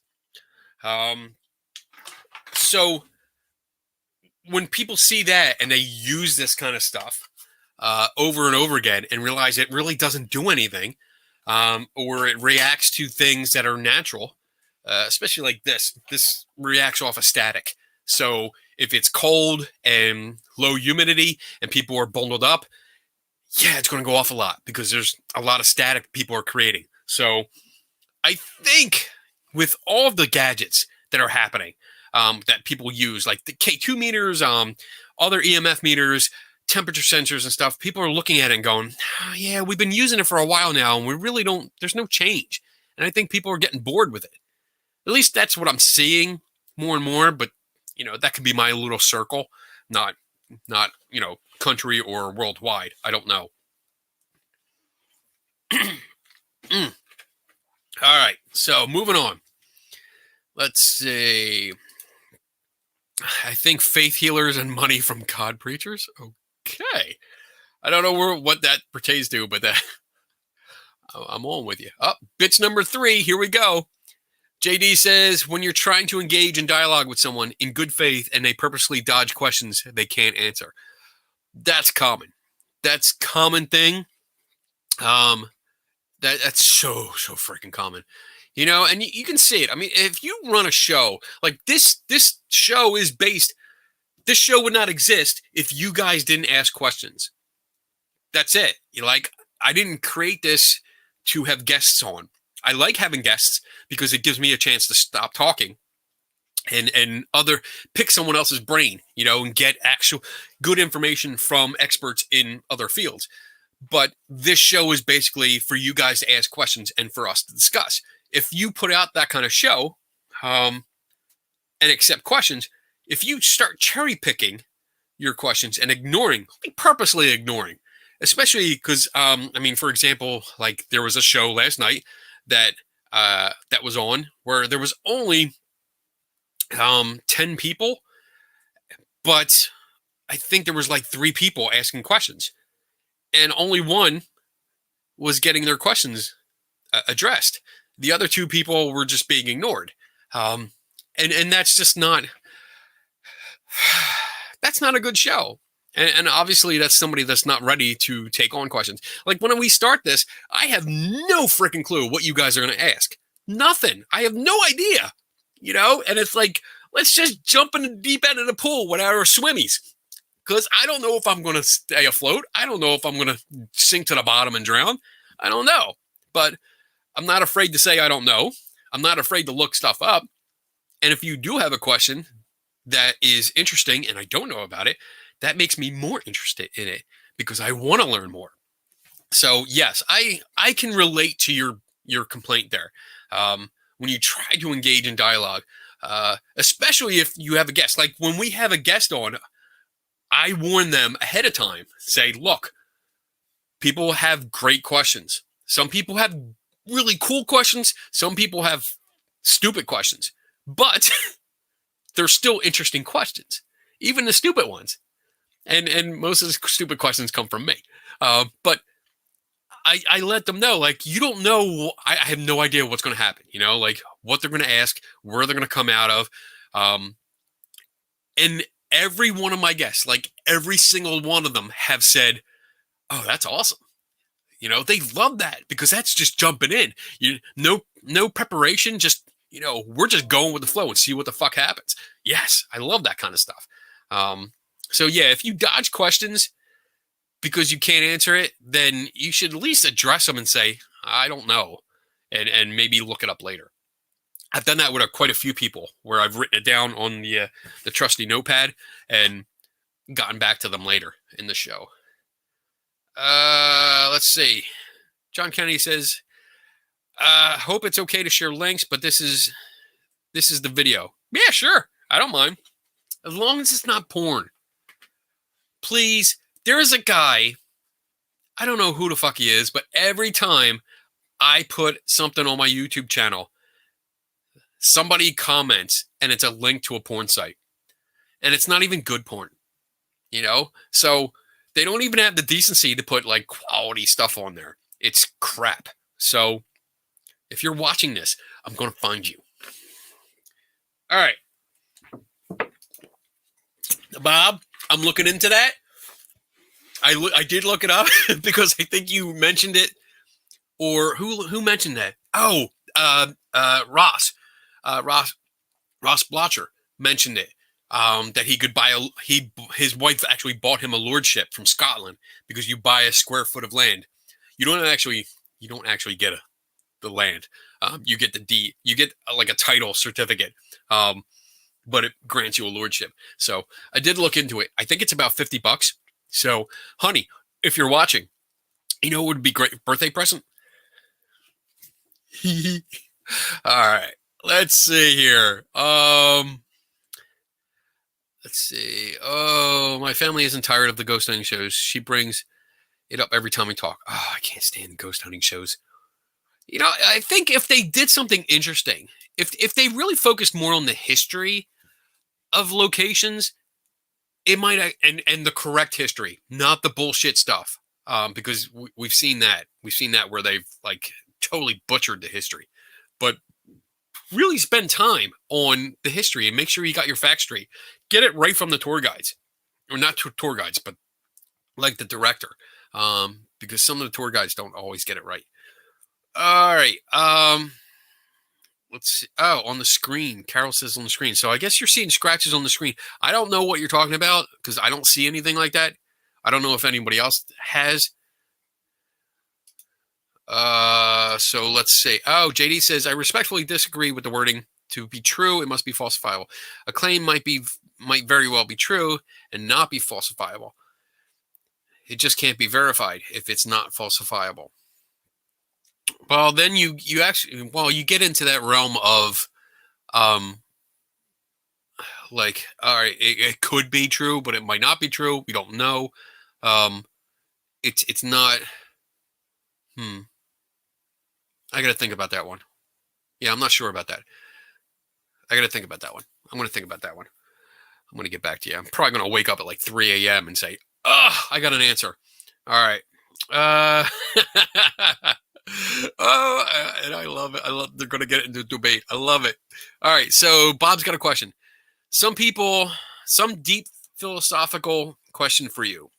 So when people see that and they use this kind of stuff over and over again and realize it really doesn't do anything, or it reacts to things that are natural, especially like this reacts off of static. So if it's cold and low humidity and people are bundled up, yeah, it's going to go off a lot because there's a lot of static people are creating. So I think with all of the gadgets that are happening, that people use, like the K2 meters, other EMF meters, temperature sensors and stuff, people are looking at it and going, oh, yeah, we've been using it for a while now and we really don't, there's no change. And I think people are getting bored with it. At least that's what I'm seeing more and more, but that could be my little circle, not country or worldwide. I don't know. All right, so moving on. Let's see. I think faith healers and money from God preachers. Okay, I don't know what that pertains to, but I'm on with you. Bitch number 3. Here we go. JD says, when you're trying to engage in dialogue with someone in good faith and they purposely dodge questions they can't answer. That's common. That's a common thing. That's so freaking common. And you can see it. I mean, if you run a show like this show is based, this show would not exist if you guys didn't ask questions. That's it. I didn't create this to have guests on. I like having guests because it gives me a chance to stop talking and pick someone else's brain, and get actual good information from experts in other fields. But this show is basically for you guys to ask questions and for us to discuss. If you put out that kind of show and accept questions, if you start cherry picking your questions and purposely ignoring, especially because, for example, like there was a show last night that was on where there was only 10 people, but I think there was like 3 people asking questions, and only one was getting their questions addressed. The other 2 people were just being ignored, and that's just not a good show. And obviously that's somebody that's not ready to take on questions. Like when we start this, I have no freaking clue what you guys are going to ask. Nothing. I have no idea, and it's like, let's just jump in the deep end of the pool with our swimmies. Because I don't know if I'm going to stay afloat. I don't know if I'm going to sink to the bottom and drown. I don't know. But I'm not afraid to say I don't know. I'm not afraid to look stuff up. And if you do have a question that is interesting and I don't know about it, that makes me more interested in it because I want to learn more. So yes, I can relate to your complaint there. When you try to engage in dialogue, especially if you have a guest. Like when we have a guest on, I warn them ahead of time. Say, look, people have great questions. Some people have really cool questions. Some people have stupid questions. But they're still interesting questions, even the stupid ones. And most of the stupid questions come from me. But I let them know, like, you don't know. I have no idea what's going to happen, like what they're going to ask, where they're going to come out of. And every one of my guests, like every single one of them have said, oh, that's awesome. They love that because that's just jumping in. No preparation, just, we're just going with the flow and see what the fuck happens. Yes, I love that kind of stuff. So yeah, if you dodge questions because you can't answer it, then you should at least address them and say, I don't know, and maybe look it up later. I've done that with quite a few people where I've written it down on the trusty notepad and gotten back to them later in the show. Let's see. John Kennedy says, hope it's okay to share links, but this is the video. Yeah, sure. I don't mind. As long as it's not porn. Please. There is a guy, I don't know who the fuck he is, but every time I put something on my YouTube channel, somebody comments and it's a link to a porn site. And it's not even good porn. So they don't even have the decency to put like quality stuff on there. It's crap. So if you're watching this, I'm going to find you. All right. Bob, I'm looking into that. I did look it up because I think you mentioned it. Or who mentioned that? Oh, Ross. Ross Blotcher mentioned it. That he could buy his wife actually bought him a lordship from Scotland because you buy a square foot of land. You don't actually get the land. You get the deed. You get like a title certificate. But it grants you a lordship. So I did look into it. I think it's about $50. So, honey, if you're watching, what would be a great birthday present? All right. Let's see here. Let's see. Oh, my family isn't tired of the ghost hunting shows. She brings it up every time we talk. Oh, I can't stand ghost hunting shows. I think if they did something interesting, if they really focused more on the history of locations, it might and the correct history, not the bullshit stuff. Because we've seen that. We've seen that where they've like totally butchered the history. But really spend time on the history and make sure you got your facts straight. Get it right from the tour guides. Or not tour guides, but like the director. Because some of the tour guides don't always get it right. All right. Let's see. Oh, on the screen. Carol says on the screen. So I guess you're seeing scratches on the screen. I don't know what you're talking about because I don't see anything like that. I don't know if anybody else has. So let's see. Oh, JD says, I respectfully disagree with the wording. To be true, it must be falsifiable. A claim might very well be true and not be falsifiable. It just can't be verified if it's not falsifiable. Well, then you get into that realm of, like, all right, it could be true, but it might not be true. We don't know. It's not. I got to think about that one. Yeah, I'm not sure about that. I got to think about that one. I'm going to think about that one. I'm going to get back to you. I'm probably going to wake up at like 3 a.m. and say, I got an answer. All right. And I love it. They're going to get into debate. I love it. All right. So Bob's got a question. Some deep philosophical question for you.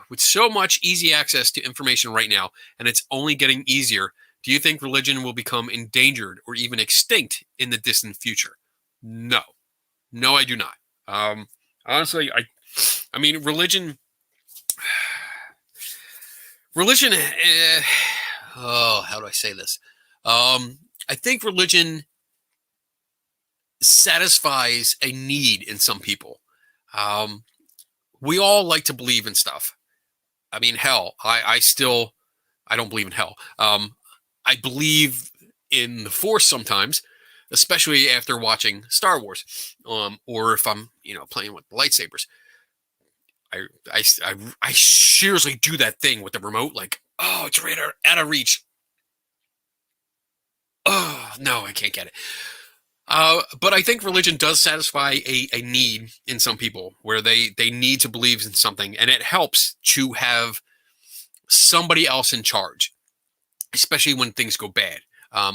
With so much easy access to information right now, and it's only getting easier, do you think religion will become endangered or even extinct in the distant future? No, I do not. Honestly, I mean, religion. How do I say this? I think religion satisfies a need in some people. We all like to believe in stuff. I mean, hell, I don't believe in hell. I believe in the Force sometimes, especially after watching Star Wars, or if I'm, playing with the lightsabers. I seriously do that thing with the remote, like, oh, it's right out of reach. Oh, no, I can't get it. But I think religion does satisfy a need in some people where they need to believe in something, and it helps to have somebody else in charge, especially when things go bad.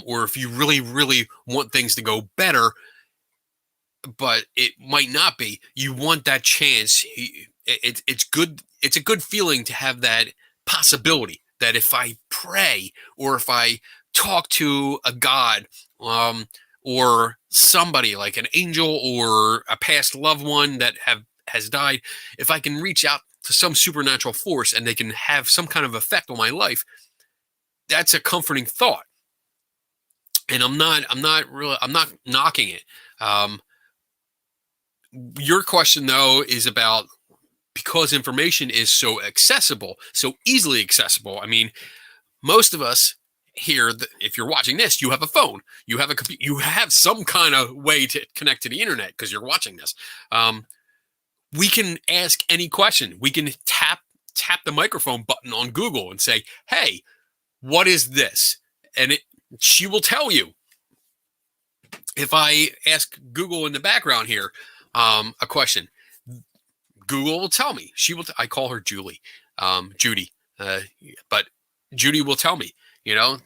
Or if you really, really want things to go better, but it might not be, you want that chance. It's good. It's a good feeling to have that possibility that if I pray or if I talk to a god, or somebody like an angel or a past loved one that has died, if I can reach out to some supernatural force and they can have some kind of effect on my life, that's a comforting thought. And I'm not knocking it. Your question though is about, because information is so accessible, so easily accessible. I mean, most of us here, if you're watching this, you have a phone, you have a computer, you have some kind of way to connect to the internet because you're watching this. We can ask any question. We can tap the microphone button on Google and say, "Hey, what is this?" And she will tell you. If I ask Google in the background here a question, Google will tell me. She will. I call her Julie, Judy, but Judy will tell me. You know,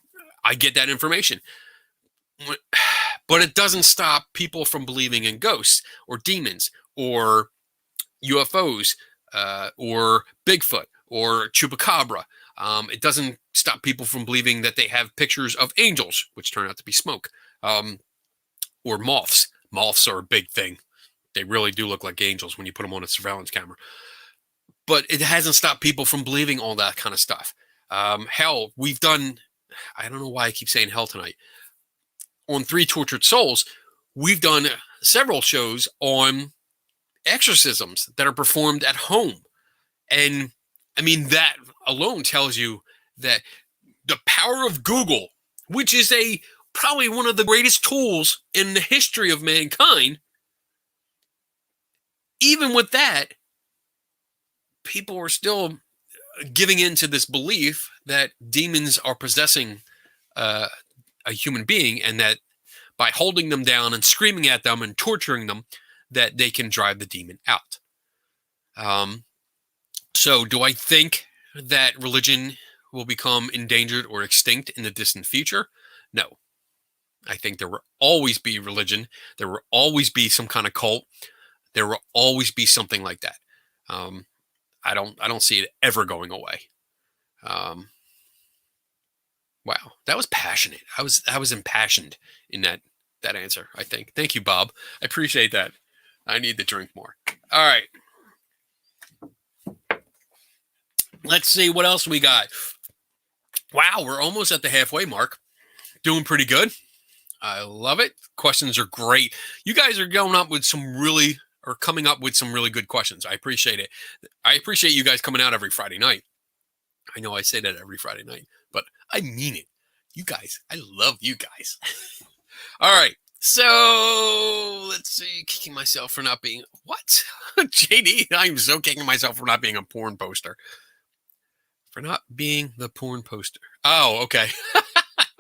I get that information, but it doesn't stop people from believing in ghosts or demons or UFOs or Bigfoot or Chupacabra. It doesn't stop people from believing that they have pictures of angels, which turn out to be smoke, or moths. Moths are a big thing. They really do look like angels when you put them on a surveillance camera. But it hasn't stopped people from believing all that kind of stuff. Hell, we've done, I don't know why I keep saying hell tonight. On Three Tortured Souls, we've done several shows on exorcisms that are performed at home. And I mean, that alone tells you that the power of Google, which is probably one of the greatest tools in the history of mankind, even with that, people are still giving into this belief that demons are possessing a human being, and that by holding them down and screaming at them and torturing them, that they can drive the demon out. So do I think that religion will become endangered or extinct in the distant future? No. I think there will always be religion. There will always be some kind of cult. There will always be something like that. I don't see it ever going away. Wow, that was passionate. I was impassioned in that answer, I think. Thank you, Bob. I appreciate that. I need to drink more. All right. Let's see what else we got. Wow, we're almost at the halfway mark. Doing pretty good. I love it. Questions are great. You guys are coming up with some really good questions. I appreciate it. I appreciate you guys coming out every Friday night. I know I say that every Friday night, but I mean it. You guys, I love you guys. All right. So let's see. Kicking myself for not being what? JD, I'm so kicking myself for not being a porn poster. For not being the porn poster. Oh, okay.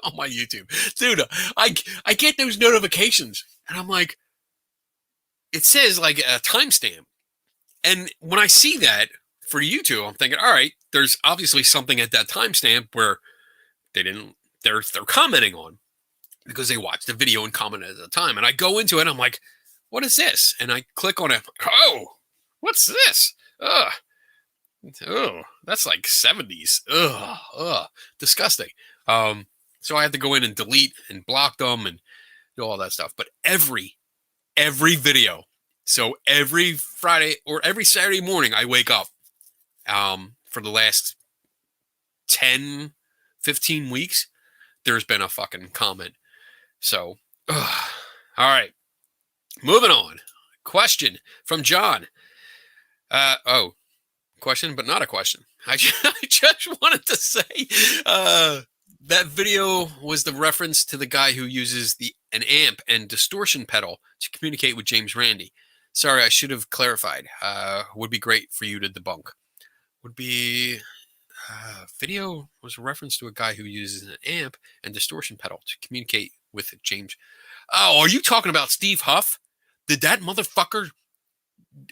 On my YouTube. Dude, I get those notifications and I'm like, it says like a timestamp. And when I see that for YouTube, I'm thinking, all right, there's obviously something at that timestamp where they're commenting on, because they watched the video and commented at the time. And I go into it, I'm like, what is this? And I click on it. Oh, what's this? Ugh. Oh, that's like 70s. Ugh. Disgusting. So I had to go in and delete and block them and do all that stuff. But every video, so every Friday or every Saturday morning, I wake up for the last 10, 15 weeks, there's been a fucking comment. So, all right, moving on. Question from John. Question, but not a question. I just wanted to say that video was the reference to the guy who uses an amp and distortion pedal to communicate with James Randi. Sorry, I should have clarified. Would be great for you to debunk. Would be video was a reference to a guy who uses an amp and distortion pedal to communicate with James. Oh, are you talking about Steve Huff? Did that motherfucker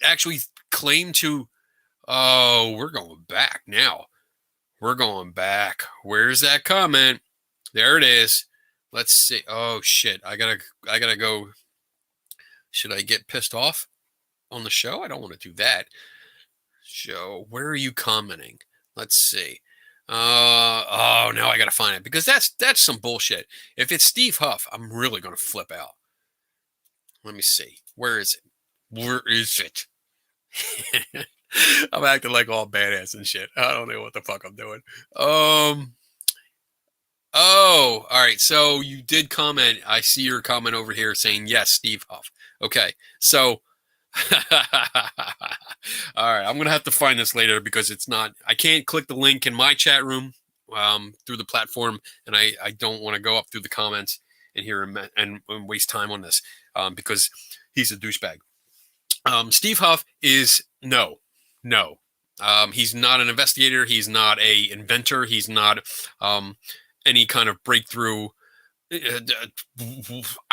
actually claim to? Oh, we're going back now. We're going back. Where's that comment? There it is. Let's see. Oh shit! I gotta go. Should I get pissed off on the show? I don't want to do that. Show. Where are you commenting? Let's see. Oh, now I gotta find it because that's some bullshit. If it's Steve Huff, I'm really gonna flip out. Let me see. Where is it? Where is it? I'm acting like all badass and shit. I don't know what the fuck I'm doing. Oh, all right. So you did comment. I see your comment over here saying yes, Steve Huff. Okay. So all right, I'm gonna have to find this later because it's not. I can't click the link in my chat room through the platform, and I don't want to go up through the comments and here and waste time on this because he's a douchebag. Steve Huff is no. He's not an investigator. He's not a inventor. He's not any kind of breakthrough. I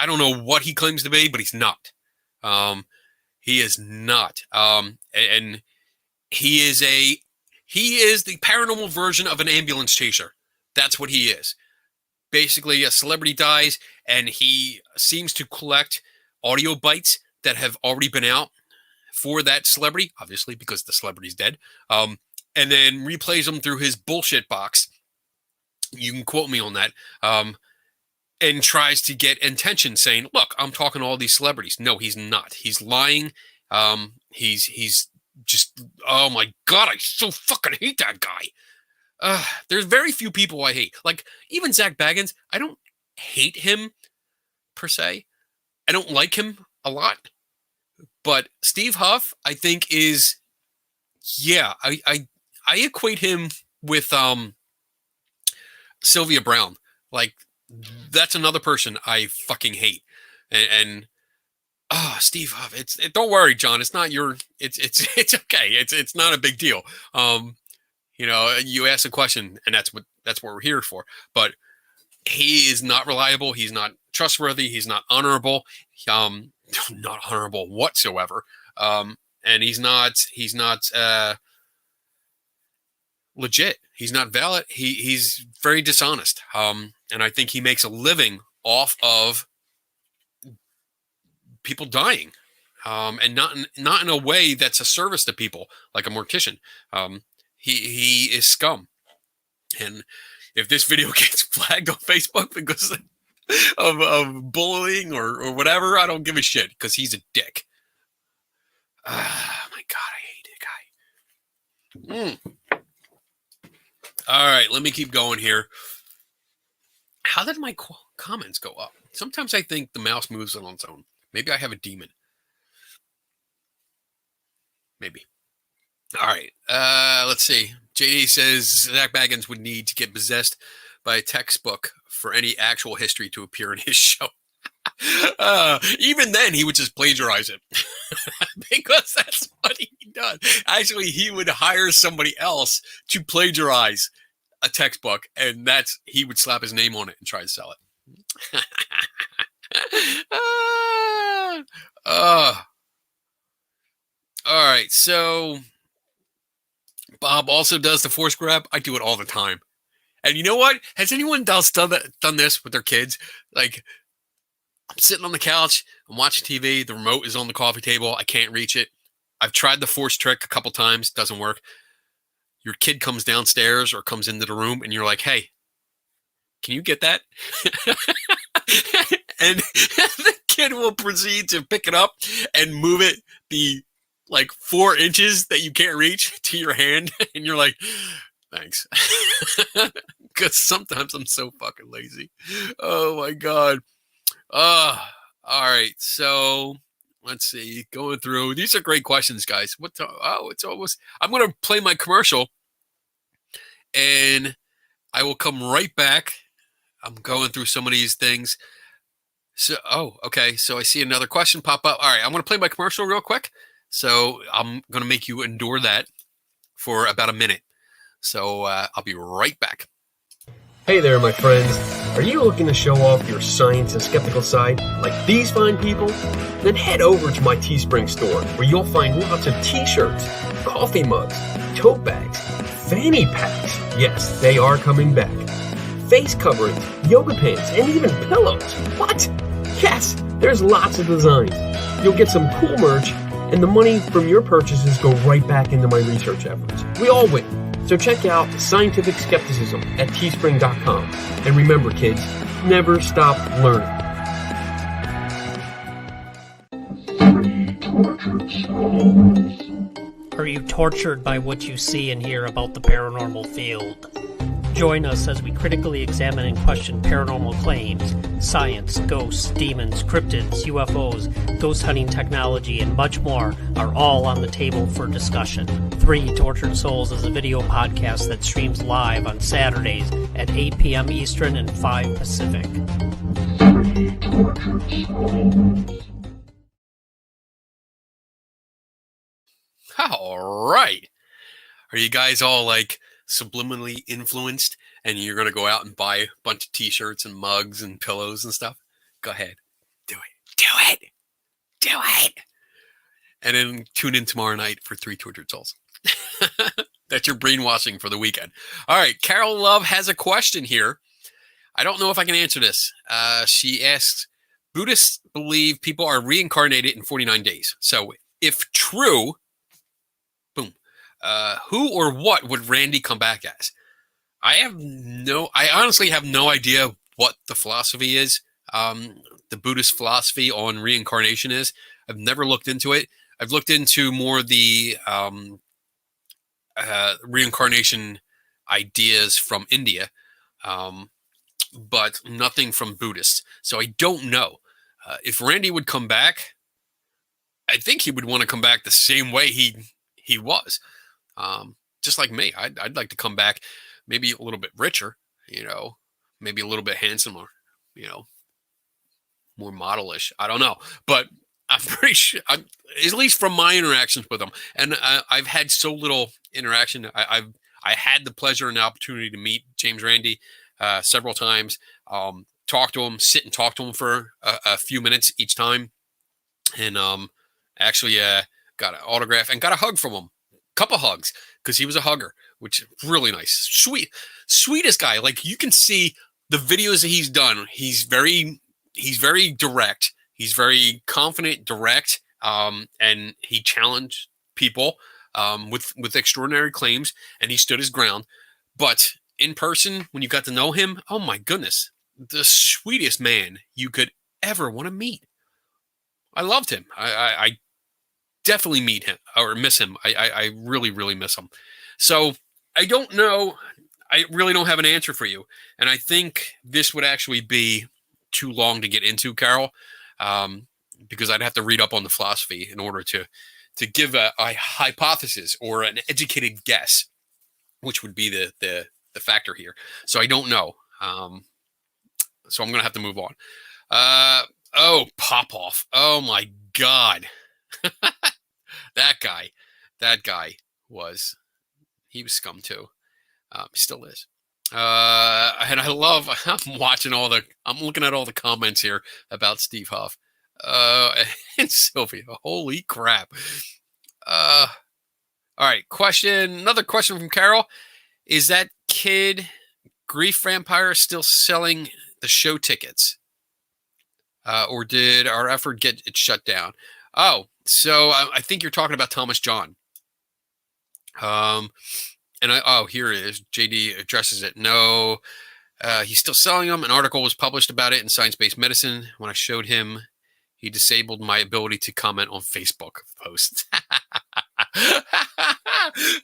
don't know what he claims to be, but he's not. He is not. And he is the paranormal version of an ambulance chaser. That's what he is. Basically, a celebrity dies, and he seems to collect audio bites that have already been out for that celebrity, obviously because the celebrity's dead, and then replays them through his bullshit box. You can quote me on that. And tries to get attention, saying, "Look, I'm talking to all these celebrities." No, he's not. He's lying. He's just. Oh my god, I so fucking hate that guy. There's very few people I hate. Like even Zach Baggins, I don't hate him per se. I don't like him a lot. But Steve Huff, I think is, yeah, I equate him with Sylvia Brown. Like that's another person I fucking hate. And Steve Huff, don't worry, John. It's not your. It's okay. It's not a big deal. You ask a question, and that's what we're here for. But he is not reliable. He's not trustworthy. He's not honorable. Not honorable whatsoever. And he's not legit. He's not valid. He's very dishonest. And I think he makes a living off of people dying. And not in a way that's a service to people like a mortician. He is scum. And if this video gets flagged on Facebook because of bullying or whatever, I don't give a shit because he's a dick. My God, I hate the guy. All right, let me keep going here. How did my comments go up? Sometimes I think the mouse moves on its own. Maybe I have a demon. Maybe. All right, let's see. JD says Zach Baggins would need to get possessed by a textbook for any actual history to appear in his show. Even then, he would just plagiarize it because that's what he does. Actually, he would hire somebody else to plagiarize a textbook, and he would slap his name on it and try to sell it. All right, so Bob also does the force grab. I do it all the time. And you know what? Has anyone else done this with their kids? Like, I'm sitting on the couch, I'm watching TV, the remote is on the coffee table, I can't reach it. I've tried the force trick a couple times, doesn't work. Your kid comes downstairs or comes into the room, and you're like, "Hey, can you get that?" And the kid will proceed to pick it up and move it the 4 inches that you can't reach to your hand, and you're like, "Thanks." Because sometimes I'm so fucking lazy. Oh my God. All right. So let's see. Going through. These are great questions, guys. It's almost. I'm going to play my commercial, and I will come right back. I'm going through some of these things. So, okay. So I see another question pop up. All right. I'm going to play my commercial real quick. So I'm going to make you endure that for about a minute. So I'll be right back. Hey there, my friends. Are you looking to show off your science and skeptical side like these fine people? Then head over to my Teespring store where you'll find lots of t-shirts, coffee mugs, tote bags, fanny packs. Yes, they are coming back. Face coverings, yoga pants, and even pillows. What? Yes, there's lots of designs. You'll get some cool merch, and the money from your purchases go right back into my research efforts. We all win. So check out Scientific Skepticism at teespring.com. And remember, kids, never stop learning. Are you tortured by what you see and hear about the paranormal field? Join us as we critically examine and question paranormal claims, science, ghosts, demons, cryptids, UFOs, ghost hunting technology, and much more are all on the table for discussion. 3 Tortured Souls is a video podcast that streams live on Saturdays at 8 p.m. Eastern and 5 Pacific. 3 Tortured Souls. All right. Are you guys all like subliminally influenced and you're going to go out and buy a bunch of t-shirts and mugs and pillows and stuff? Go ahead. Do it. Do it. Do it. And then tune in tomorrow night for 3 Tortured Souls. That's your brainwashing for the weekend. All right. Carol Love has a question here. I don't know if I can answer this. She asks, Buddhists believe people are reincarnated in 49 days. So if true, boom, who or what would Randy come back as? I honestly have no idea what the philosophy is. The Buddhist philosophy on reincarnation is. I've never looked into it. I've looked into more of the reincarnation ideas from India, but nothing from Buddhists. So I don't know. If Randy would come back, I think he would want to come back the same way he was. Just like me. I'd like to come back maybe a little bit richer, maybe a little bit handsomer, more modelish. I don't know. But I'm pretty sure, at least from my interactions with him, and I've had so little interaction. I had the pleasure and the opportunity to meet James Randi several times, talk to him, sit and talk to him for a few minutes each time, and actually got an autograph and got a hug from him. Couple hugs, because he was a hugger, which is really nice. Sweetest guy. Like, you can see the videos that he's done. He's very direct. He's very confident, direct, and he challenged people with extraordinary claims, and he stood his ground. But in person, when you got to know him, oh my goodness, the sweetest man you could ever want to meet. I loved him. I definitely meet him or miss him. I really, really miss him. So I don't know. I really don't have an answer for you. And I think this would actually be too long to get into, Carol, because I'd have to read up on the philosophy in order to give a hypothesis or an educated guess, which would be the factor here. So I don't know. So I'm going to have to move on. Popoff. Oh my God. That guy he was scum too. He still is. And I'm looking at all the comments here about Steve Huff, and Sylvia. Holy crap. All right. Another question from Carol. Is that kid Grief Vampire still selling the show tickets? Or did our effort get it shut down? Oh, so I think you're talking about Thomas John. Here it is. JD addresses it. No, he's still selling them. An article was published about it in Science-Based Medicine. When I showed him, he disabled my ability to comment on Facebook posts.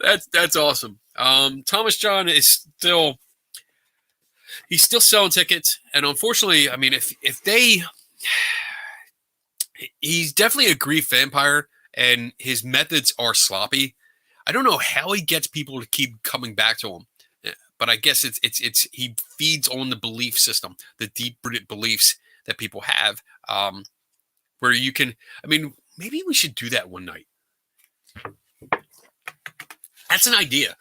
That's awesome. Thomas John is he's still selling tickets, and unfortunately, I mean, he's definitely a grief vampire, and his methods are sloppy. I don't know how he gets people to keep coming back to him, but I guess he feeds on the belief system, the deep-rooted beliefs that people have, where you can. I mean, maybe we should do that one night. That's an idea.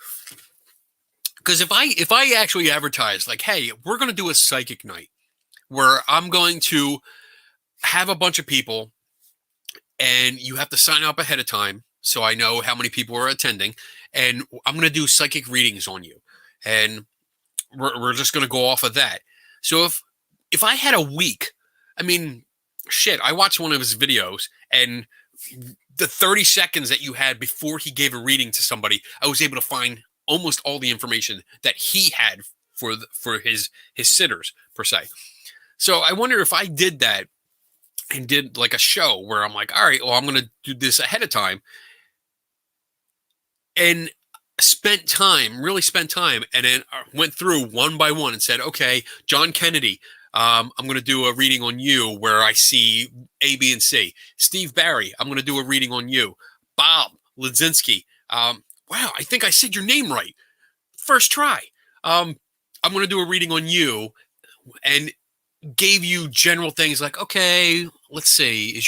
Because if I actually advertise like, hey, we're going to do a psychic night where I'm going to have a bunch of people and you have to sign up ahead of time so I know how many people are attending, and I'm going to do psychic readings on you, and we're just going to go off of that. So if I had a week, I mean, shit, I watched one of his videos, and the 30 seconds that you had before he gave a reading to somebody, I was able to find almost all the information that he had for his sitters per se. So I wonder if I did that and did like a show where I'm like, all right, well, I'm going to do this ahead of time, and really spent time, and then went through one by one and said, okay, John Kennedy, I'm going to do a reading on you where I see A, B, and C. Steve Barry, I'm going to do a reading on you. Bob Ledzinski, wow, I think I said your name right. First try. I'm going to do a reading on you, and gave you general things like, okay, let's see,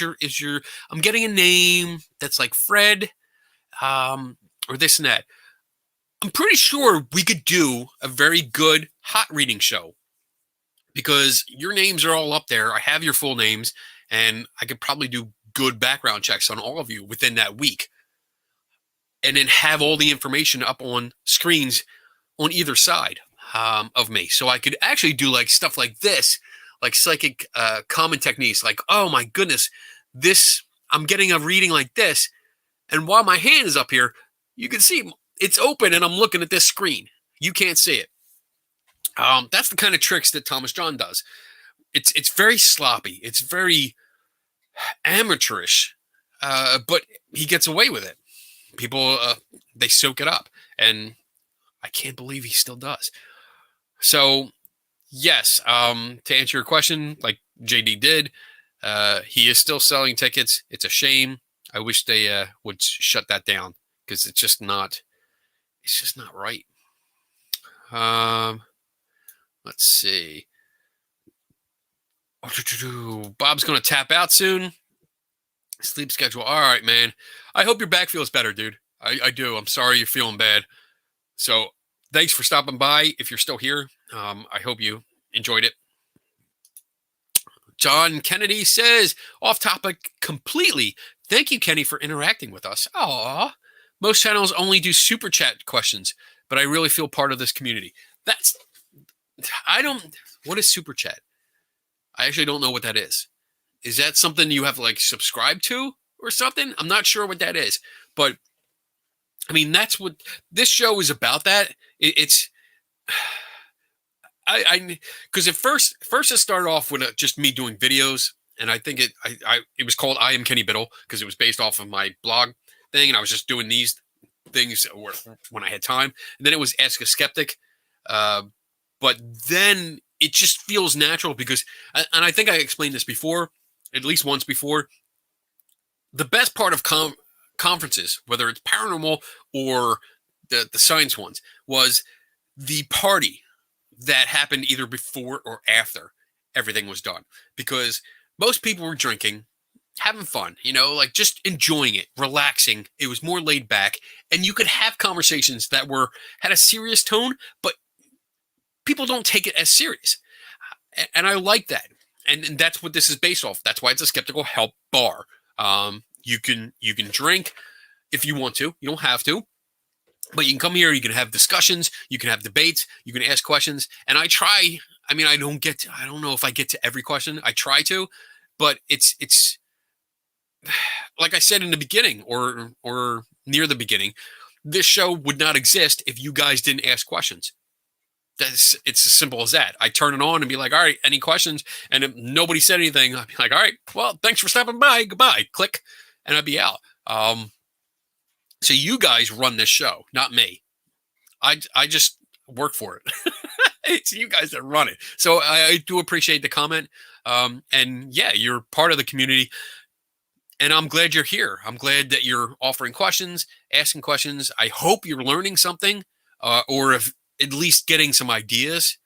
I'm getting a name that's like Fred, or this and that. I'm pretty sure we could do a very good hot reading show because your names are all up there. I have your full names, and I could probably do good background checks on all of you within that week, and then have all the information up on screens on either side of me. So I could actually do like stuff like this, like psychic common techniques, like, oh my goodness, I'm getting a reading like this, and while my hand is up here, you can see it's open and I'm looking at this screen. You can't see it. That's the kind of tricks that Thomas John does. It's very sloppy. It's very amateurish, but he gets away with it. People, they soak it up, and I can't believe he still does. So, yes, to answer your question, like JD did, he is still selling tickets. It's a shame. I wish they would shut that down because it's just not right. Let's see. Bob's going to tap out soon. Sleep schedule. All right, man. I hope your back feels better, dude. I do. I'm sorry you're feeling bad. So thanks for stopping by. If you're still here, I hope you enjoyed it. John Kennedy says, off topic completely. Thank you, Kenny, for interacting with us. Aw. Most channels only do super chat questions, but I really feel part of this community. What is super chat? I actually don't know what that is. Is that something you have to like subscribe to or something? I'm not sure what that is, but I mean, that's what this show is about. That because at first it started off with just me doing videos, and I think it was called I Am Kenny Biddle because it was based off of my blog thing, and I was just doing these things when I had time. And then it was Ask a Skeptic, but then it just feels natural because, and I think I explained this before, at least once before. The best part of conferences, whether it's paranormal or the science ones, was the party that happened either before or after everything was done. Because most people were drinking, having fun, like just enjoying it, relaxing. It was more laid back, and you could have conversations that had a serious tone, but people don't take it as serious. And I like that. And that's what this is based off. That's why it's a skeptical help bar. You can drink if you want to. You don't have to. But you can come here, you can have discussions, you can have debates, you can ask questions. And I don't know if I get to every question. I try to, but it's like I said in the beginning or near the beginning, this show would not exist if you guys didn't ask questions. It's as simple as that. I turn it on and be like, all right, any questions? And if nobody said anything, I'd be like, all right, well, thanks for stopping by. Goodbye. Click. And I'd be out. So you guys run this show, not me. I just work for it. It's you guys that run it. So I do appreciate the comment. And yeah, you're part of the community. And I'm glad you're here. I'm glad that you're offering questions, asking questions. I hope you're learning something, or if at least getting some ideas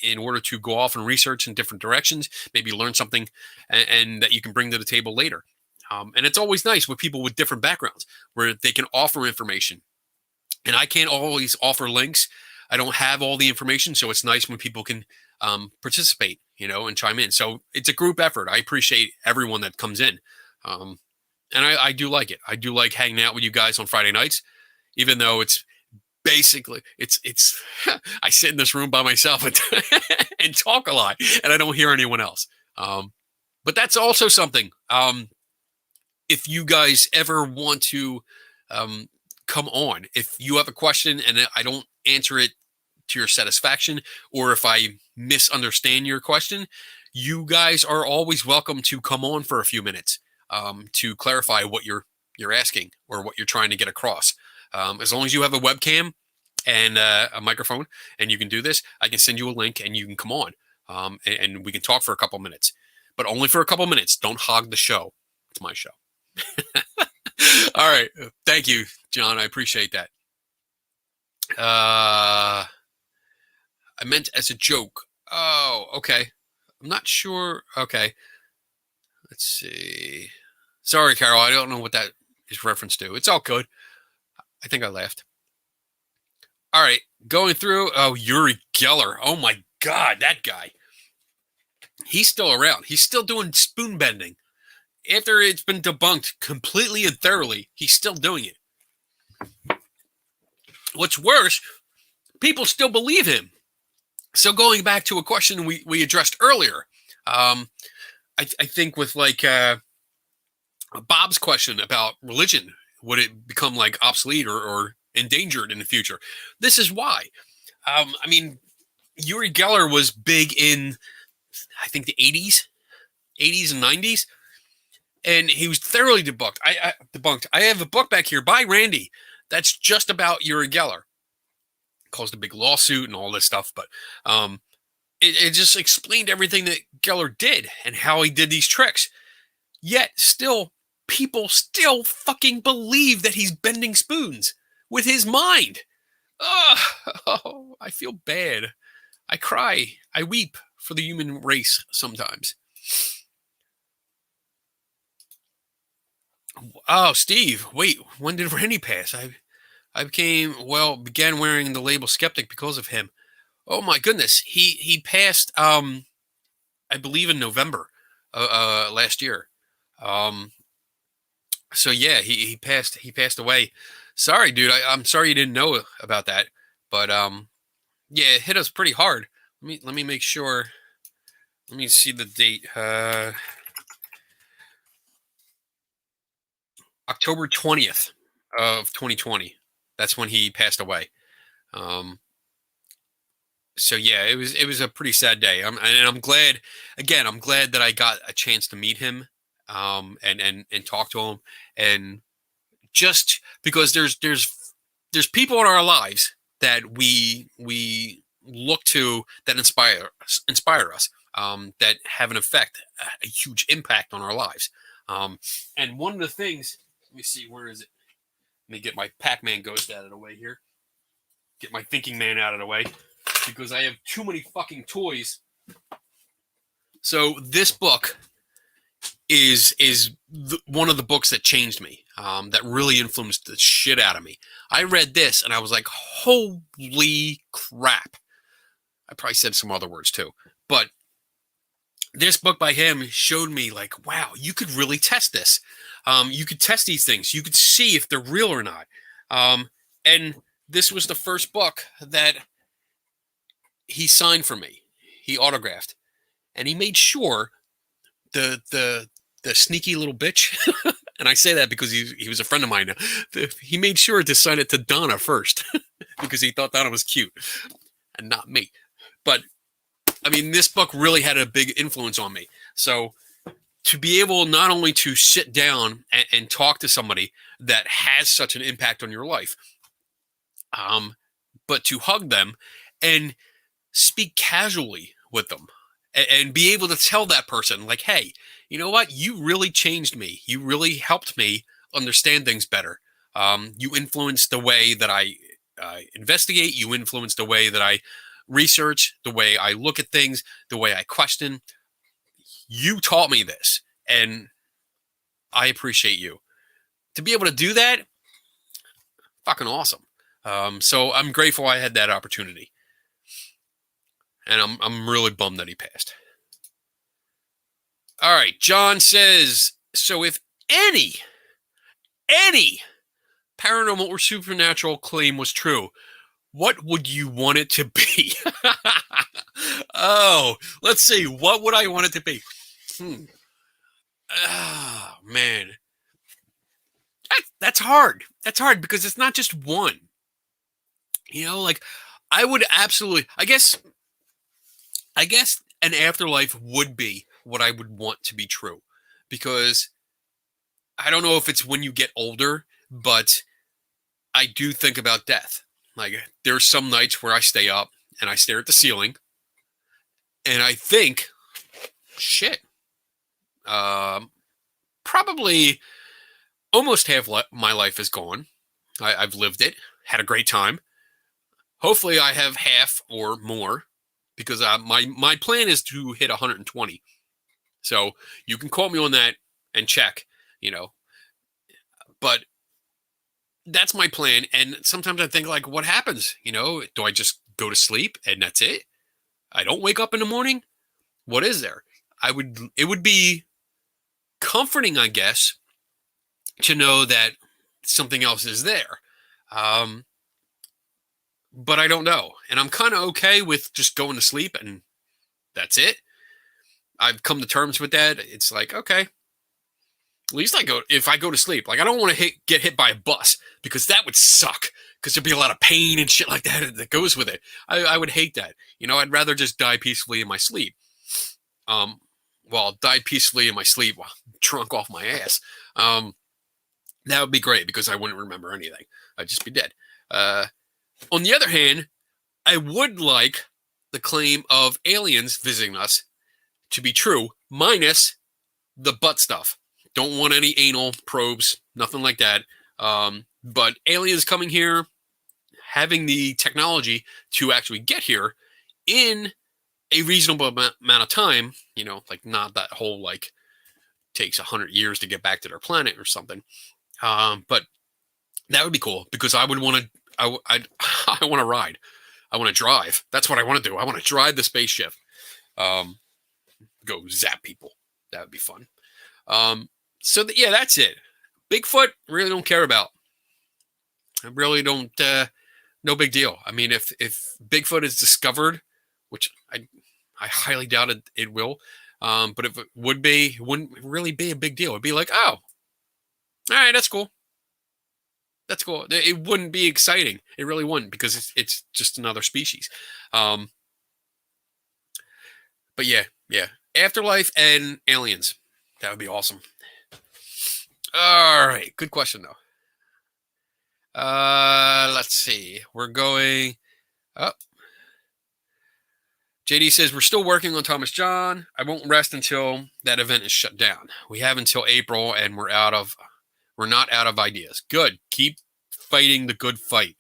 in order to go off and research in different directions, maybe learn something and that you can bring to the table later. And it's always nice with people with different backgrounds where they can offer information. And I can't always offer links. I don't have all the information, so it's nice when people can participate, and chime in. So it's a group effort. I appreciate everyone that comes in, and I do like it. I do like hanging out with you guys on Friday nights, even though it's basically it's I sit in this room by myself and, and talk a lot, and I don't hear anyone else. But that's also something. If you guys ever want to come on, if you have a question and I don't answer it to your satisfaction, or if I misunderstand your question, you guys are always welcome to come on for a few minutes to clarify what you're asking or what you're trying to get across. As long as you have a webcam and a microphone and you can do this, I can send you a link and you can come on and we can talk for a couple minutes, but only for a couple minutes. Don't hog the show. It's my show. All right. Thank you, John. I appreciate that. I meant as a joke. Oh, okay. I'm not sure. Okay. Let's see. Sorry, Carol. I don't know what that is reference to. It's all good. I think I laughed. All right. Going through. Oh, Uri Geller. Oh, my God. That guy. He's still around. He's still doing spoon bending. After it's been debunked completely and thoroughly, he's still doing it. What's worse, people still believe him. So going back to a question we addressed earlier, I think with like Bob's question about religion, would it become like obsolete or endangered in the future? This is why. I mean, Uri Geller was big in, I think, the 80s and 90s. And he was thoroughly debunked. Debunked. I have a book back here by Randy that's just about Uri Geller. Caused a big lawsuit and all this stuff, but it just explained everything that Geller did and how he did these tricks. Yet still, people still fucking believe that he's bending spoons with his mind. Oh, I feel bad. I cry. I weep for the human race sometimes. Oh, Steve, wait, when did Randy pass? I began wearing the label skeptic because of him. Oh my goodness. He passed I believe in November last year. So yeah, he passed away. Sorry, dude. I'm sorry you didn't know about that. But yeah, it hit us pretty hard. Let me make sure. Let me see the date. October 20th of 2020. That's when he passed away. So yeah, it was a pretty sad day. And I'm glad that I got a chance to meet him, and talk to him, and just because there's people in our lives that we look to that inspire us, that have an effect, a huge impact on our lives. And one of the things. Let me see, where is it? Let me get my Pac-Man ghost out of the way here. Get my thinking man out of the way. Because I have too many fucking toys. So this book is one of the books that changed me. That really influenced the shit out of me. I read this and I was like, holy crap. I probably said some other words too. But this book by him showed me like, wow, you could really test this. You could test these things. You could see if they're real or not. And this was the first book that he signed for me. He autographed. And he made sure the sneaky little bitch, and I say that because he was a friend of mine. He made sure to sign it to Donna first because he thought Donna was cute and not me. But, I mean, this book really had a big influence on me. So to be able not only to sit down and talk to somebody that has such an impact on your life, but to hug them and speak casually with them and be able to tell that person, like, hey, you know what? You really changed me. You really helped me understand things better. You influenced the way that I investigate. You influenced the way that I research, the way I look at things, the way I question. You taught me this, and I appreciate you. To be able to do that, fucking awesome. So I'm grateful I had that opportunity. And I'm really bummed that he passed. All right, John says, so if any paranormal or supernatural claim was true, what would you want it to be? Oh, let's see. What would I want it to be? Oh, man. That's hard. That's hard because it's not just one. Like I would absolutely, I guess an afterlife would be what I would want to be true, because I don't know if it's when you get older, but I do think about death. Like there's some nights where I stay up and I stare at the ceiling and I think, shit, probably almost half my life is gone. I've lived it, had a great time. Hopefully I have half or more, because my plan is to hit 120. So you can call me on that and check, but that's my plan. And sometimes I think, like, what happens? Do I just go to sleep and that's it? I don't wake up in the morning? What is there? It would be comforting, I guess, to know that something else is there. But I don't know. And I'm kind of okay with just going to sleep and that's it. I've come to terms with that. It's like, okay, at least if I go to sleep, like I don't want to get hit by a bus, because that would suck, because there'd be a lot of pain and shit like that goes with it. I would hate that. I'd rather just die peacefully in my sleep. Well, die peacefully in my sleep while drunk off my ass. That would be great, because I wouldn't remember anything. I'd just be dead. On the other hand, I would like the claim of aliens visiting us to be true, minus the butt stuff. Don't want any anal probes, nothing like that. But aliens coming here, having the technology to actually get here in a reasonable amount of time, like not that whole, like, takes 100 years to get back to their planet or something. But that would be cool, because I would want to, I want to ride. I want to drive. That's what I want to do. I want to drive the spaceship. Go zap people. That would be fun. Yeah, that's it. Bigfoot, really don't care about. I really don't. No big deal. I mean, if Bigfoot is discovered, which I highly doubt it will, but if it would be, it wouldn't really be a big deal. It'd be like, oh, all right, that's cool. That's cool. It wouldn't be exciting. It really wouldn't, because it's just another species. But yeah. Afterlife and aliens. That would be awesome. All right. Good question, though. Let's see. We're going up. JD says, we're still working on Thomas John. I won't rest until that event is shut down. We have until April, and we're not out of ideas. Good. Keep fighting the good fight.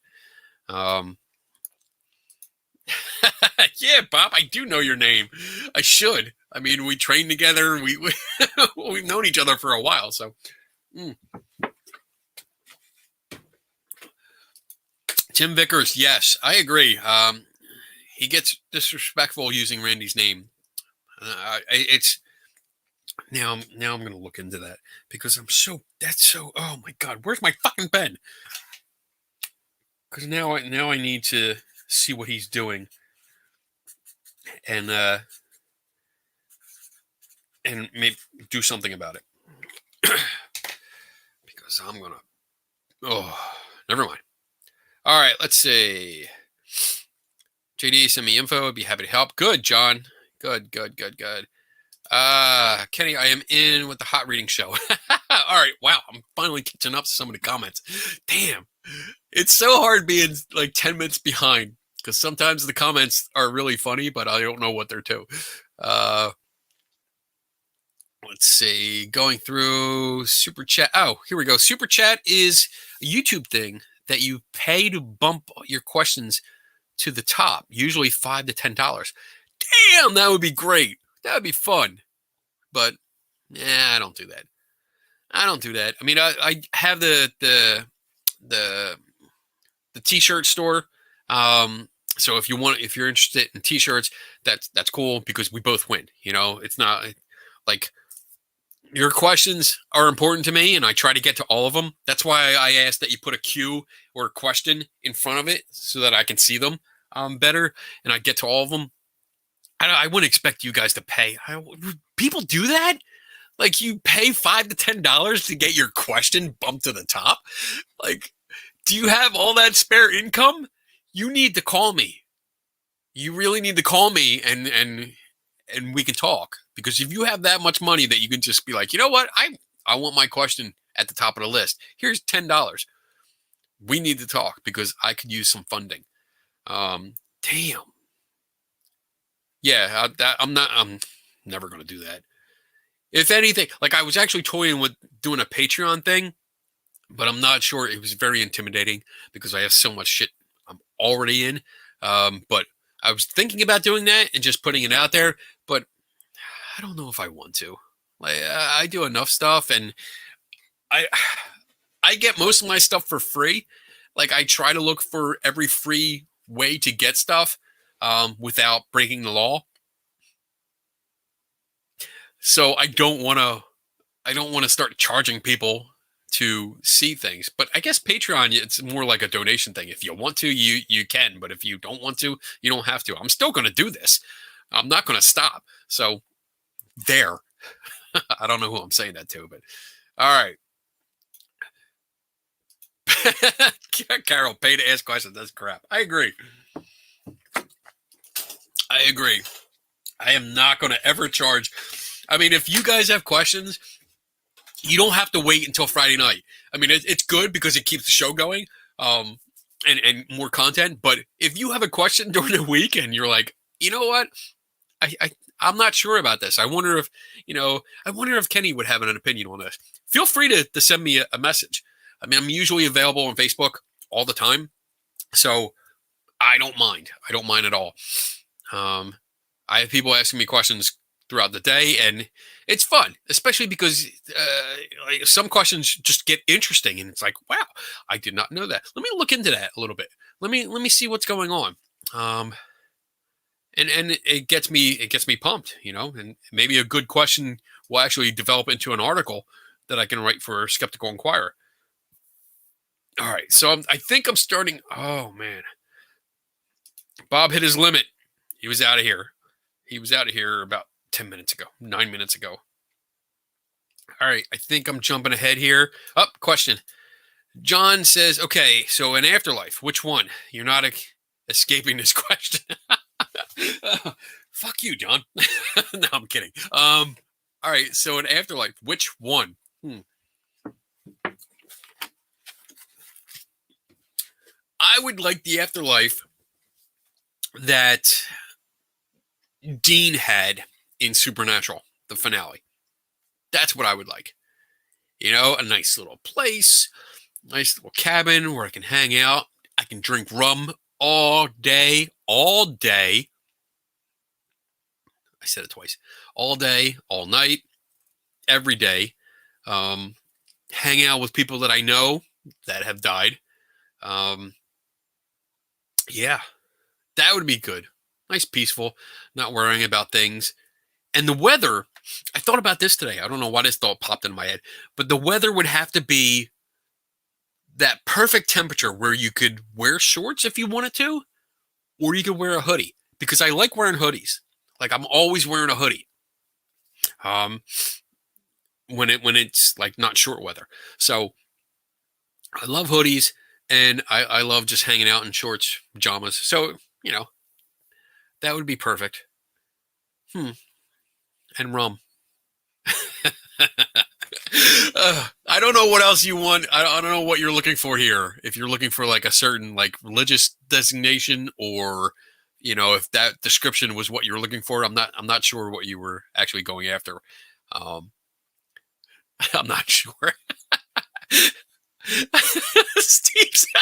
Yeah, Bob, I do know your name. I should. I mean, we trained together. We've known each other for a while, so. Tim Vickers, yes, I agree. He gets disrespectful using Randy's name. It's now I'm going to look into that, because oh my God, where's my fucking pen? Because now I need to see what he's doing, and maybe do something about it. Because I'm gonna. Oh, never mind. All right, let's see. JD, send me info. I'd be happy to help. Good, John. Good. Kenny, I am in with the hot reading show. All right, wow, I'm finally catching up to some of the comments. Damn, it's so hard being like 10 minutes behind, because sometimes the comments are really funny, but I don't know what they're to. Let's see, going through Super Chat. Oh, here we go. Super Chat is a YouTube thing that you pay to bump your questions to the top, usually $5 to $10. Damn, that would be great. That would be fun. But I don't do that. I mean, I have the t-shirt store. So if you're interested in t-shirts, that's cool because we both win. It's not like your questions are important to me, and I try to get to all of them. That's why I asked that you put a Q or a question in front of it so that I can see them better, and I get to all of them. I wouldn't expect you guys to pay. People do that? Like, you pay $5 to $10 to get your question bumped to the top? Like, do you have all that spare income? You need to call me. You really need to call me, and we can talk. Because if you have that much money that you can just be like, you know what? I want my question at the top of the list. Here's $10. We need to talk because I could use some funding. Damn. Yeah, I'm never going to do that. If anything, like, I was actually toying with doing a Patreon thing, but I'm not sure. It was very intimidating because I have so much shit I'm already in. But I was thinking about doing that and just putting it out there, but I don't know if I want to. Like, I do enough stuff, and I get most of my stuff for free. Like, I try to look for every free way to get stuff without breaking the law. So I don't want to start charging people to see things. But I guess Patreon, it's more like a donation thing. If you want to, you can. But if you don't want to, you don't have to. I'm still going to do this. I'm not going to stop. So there. I don't know who I'm saying that to, but all right. Carol, pay to ask questions. That's crap. I agree. I am not going to ever charge. I mean, if you guys have questions, you don't have to wait until Friday night. I mean, it's good because it keeps the show going and more content. But if you have a question during the week and you're like, you know what, I'm not sure about this. I wonder if Kenny would have an opinion on this. Feel free to send me a message. I mean, I'm usually available on Facebook all the time, so I don't mind. I don't mind at all. I have people asking me questions throughout the day, and it's fun, especially because like, some questions just get interesting, and it's like, wow, I did not know that. Let me look into that a little bit. Let me see what's going on. And it gets me pumped, and maybe a good question will actually develop into an article that I can write for Skeptical Inquirer. All right, so I think I'm starting. Oh man, Bob hit his limit. He was out of here. He was out of here about 9 minutes ago. All right, I think I'm jumping ahead here. Question. John says, okay, so an afterlife, which one? You're not escaping this question. Fuck you, John. No, I'm kidding. All right, so an afterlife, which one? I would like the afterlife that Dean had in Supernatural, the finale. That's what I would like. A nice little place, nice little cabin where I can hang out. I can drink rum all day. I said it twice. All day, all night, every day. Hang out with people that I know that have died. Yeah, that would be good. Nice, peaceful, not worrying about things. And the weather, I thought about this today. I don't know why this thought popped in my head, but the weather would have to be that perfect temperature where you could wear shorts if you wanted to, or you could wear a hoodie, because I like wearing hoodies. Like, I'm always wearing a hoodie. When it's like not short weather. So I love hoodies, and I love just hanging out in shorts, pajamas. So, that would be perfect. And rum. I don't know what else you want. I don't know what you're looking for here. If you're looking for like a certain like religious designation, or if that description was what you're looking for, I'm not sure what you were actually going after. I'm not sure. Steve said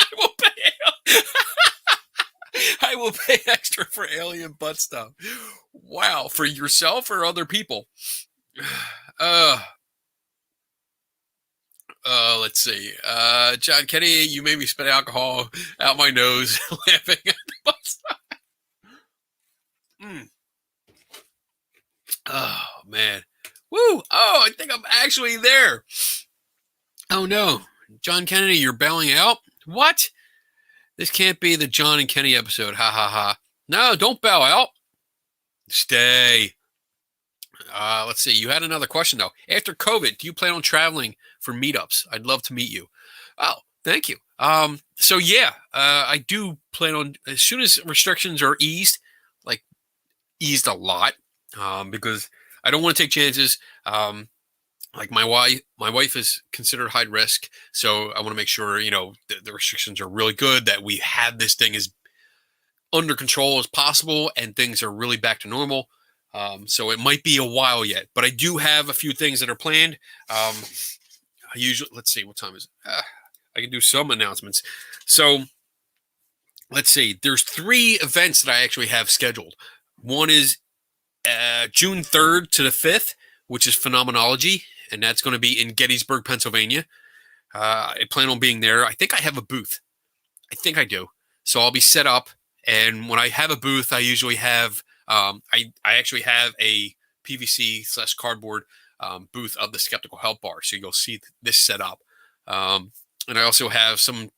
I will pay extra for alien butt stuff. Wow, for yourself or other people? Let's see. John Kenny, you made me spit alcohol out my nose, laughing at the bus. Oh man. Woo! Oh, I think I'm actually there. Oh no, John Kennedy, you're bailing out. What? This can't be the John and Kenny episode. Ha ha ha. No, don't bow out. Stay. Let's see. You had another question though. After COVID, do you plan on traveling for meetups? I'd love to meet you. Oh, thank you. So yeah, I do plan on as soon as restrictions are eased, like eased a lot, because I don't want to take chances. Like my wife is considered high risk, so I want to make sure the restrictions are really good, that we have this thing as under control as possible, and things are really back to normal. So it might be a while yet, but I do have a few things that are planned. I usually, let's see, what time is it? I can do some announcements. So let's see, there's 3 events that I actually have scheduled. One is June 3rd to the 5th, which is Phenomenology, and that's going to be in Gettysburg, Pennsylvania. I plan on being there. I think I have a booth. I think I do. So I'll be set up, and when I have a booth, I usually have I actually have a PVC/cardboard booth of the Skeptical Help Bar, so you'll see this set up. And I also have some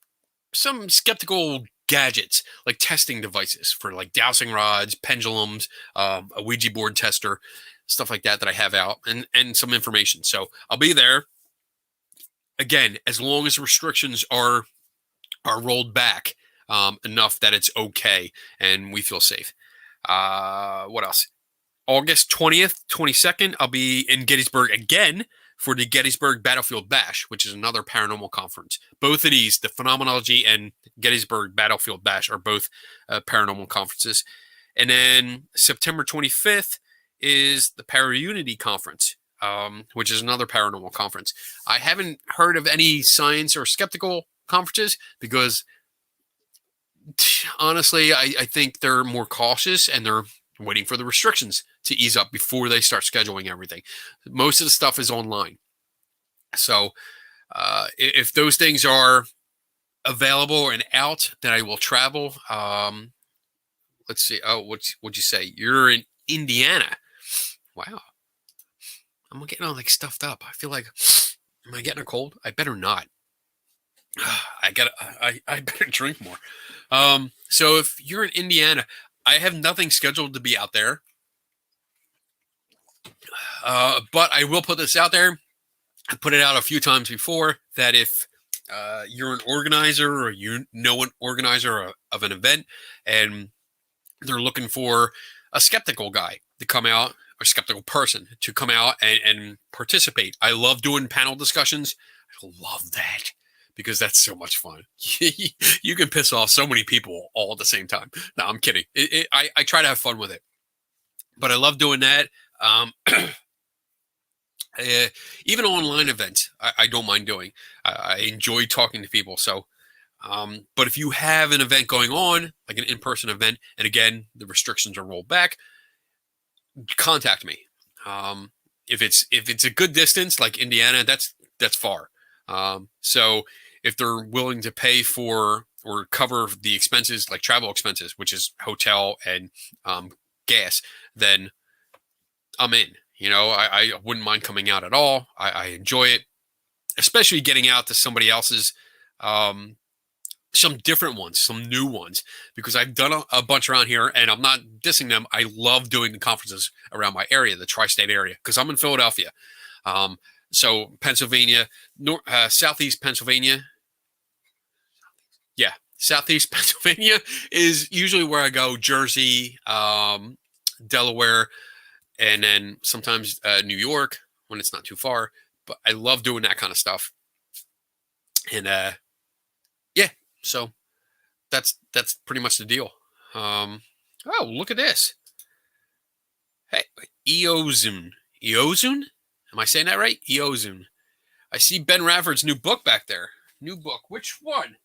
skeptical gadgets, like testing devices for like dowsing rods, pendulums, a Ouija board tester, stuff like that I have out, and some information. So I'll be there. Again, as long as restrictions are rolled back enough that it's okay and we feel safe. What else? August 20th, 22nd, I'll be in Gettysburg again for the Gettysburg Battlefield Bash, which is another paranormal conference. Both of these, the Phenomenology and Gettysburg Battlefield Bash, are both paranormal conferences. And then September 25th is the Para-Unity Conference, which is another paranormal conference. I haven't heard of any science or skeptical conferences because, honestly, I think they're more cautious and they're waiting for the restrictions to ease up before they start scheduling everything. Most of the stuff is online. So if those things are available and out, then I will travel. Let's see. Oh, what'd you say? You're in Indiana. Wow. I'm getting all like stuffed up. I feel like, am I getting a cold? I better not. I better drink more. So if you're in Indiana, I have nothing scheduled to be out there. But I will put this out there. I put it out a few times before that if you're an organizer or you know an organizer of an event and they're looking for a skeptical guy to come out, or skeptical person to come out and participate. I love doing panel discussions. I love that because that's so much fun. You can piss off so many people all at the same time. No, I'm kidding. I try to have fun with it, but I love doing that. Even online events, I don't mind doing. I enjoy talking to people. So, but if you have an event going on, like an in-person event, and again, the restrictions are rolled back, contact me. If it's a good distance, like Indiana, that's far. So if they're willing to pay for or cover the expenses, like travel expenses, which is hotel and gas, then I'm in. I wouldn't mind coming out at all. I enjoy it, especially getting out to somebody else's, some different ones, some new ones, because I've done a bunch around here and I'm not dissing them. I love doing the conferences around my area, the tri-state area, because I'm in Philadelphia. So Pennsylvania, Southeast Pennsylvania. Yeah, Southeast Pennsylvania is usually where I go. Jersey, Delaware, and then sometimes New York when it's not too far. But I love doing that kind of stuff. And yeah, so that's pretty much the deal. Oh, look at this. Hey, Eozun. Eozun? Am I saying that right? Eozun. I see Ben Rafford's new book back there. New book. Which one?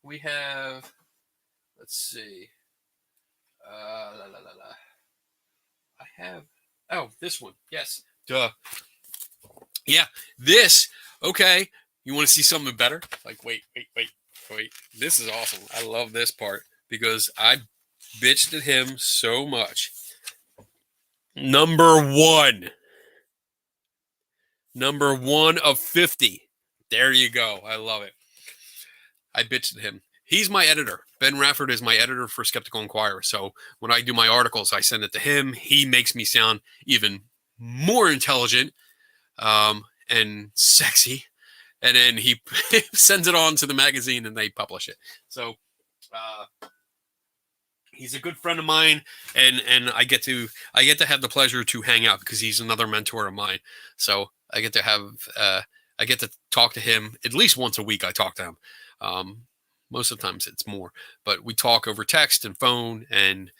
We have, let's see. I have, oh, this one. Yes. Duh. Yeah, this, okay, you want to see something better? Like, wait. This is awesome. I love this part because I bitched at him so much. Number one of 50. There you go. I love it. I bitched at him. He's my editor. Ben Rafford is my editor for Skeptical Inquirer. So when I do my articles, I send it to him. He makes me sound even more intelligent and sexy. And then he sends it on to the magazine and they publish it. So he's a good friend of mine, and I get to have the pleasure to hang out because he's another mentor of mine. So I get to talk to him at least once a week. I talk to him. Most of the times it's more, but we talk over text and phone, and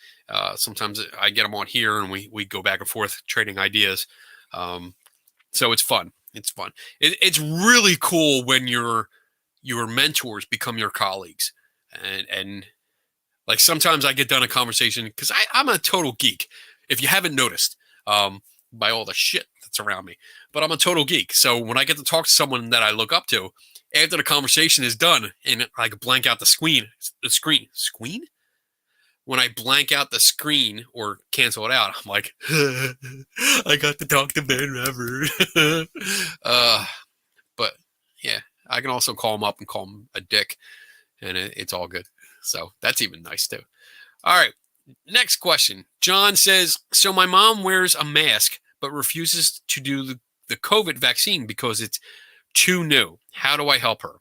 sometimes I get him on here and we go back and forth trading ideas. So it's fun. It's fun. It's really cool when your mentors become your colleagues, and like sometimes I get done a conversation because I'm a total geek. If you haven't noticed, by all the shit that's around me, but I'm a total geek. So when I get to talk to someone that I look up to, after the conversation is done, and I blank out the screen. When I blank out the screen or cancel it out, I'm like, I got to talk to Ben Rafford. But yeah, I can also call him up and call him a dick, and it's all good. So that's even nice too. All right, next question. John says, so my mom wears a mask but refuses to do the COVID vaccine because it's too new. How do I help her?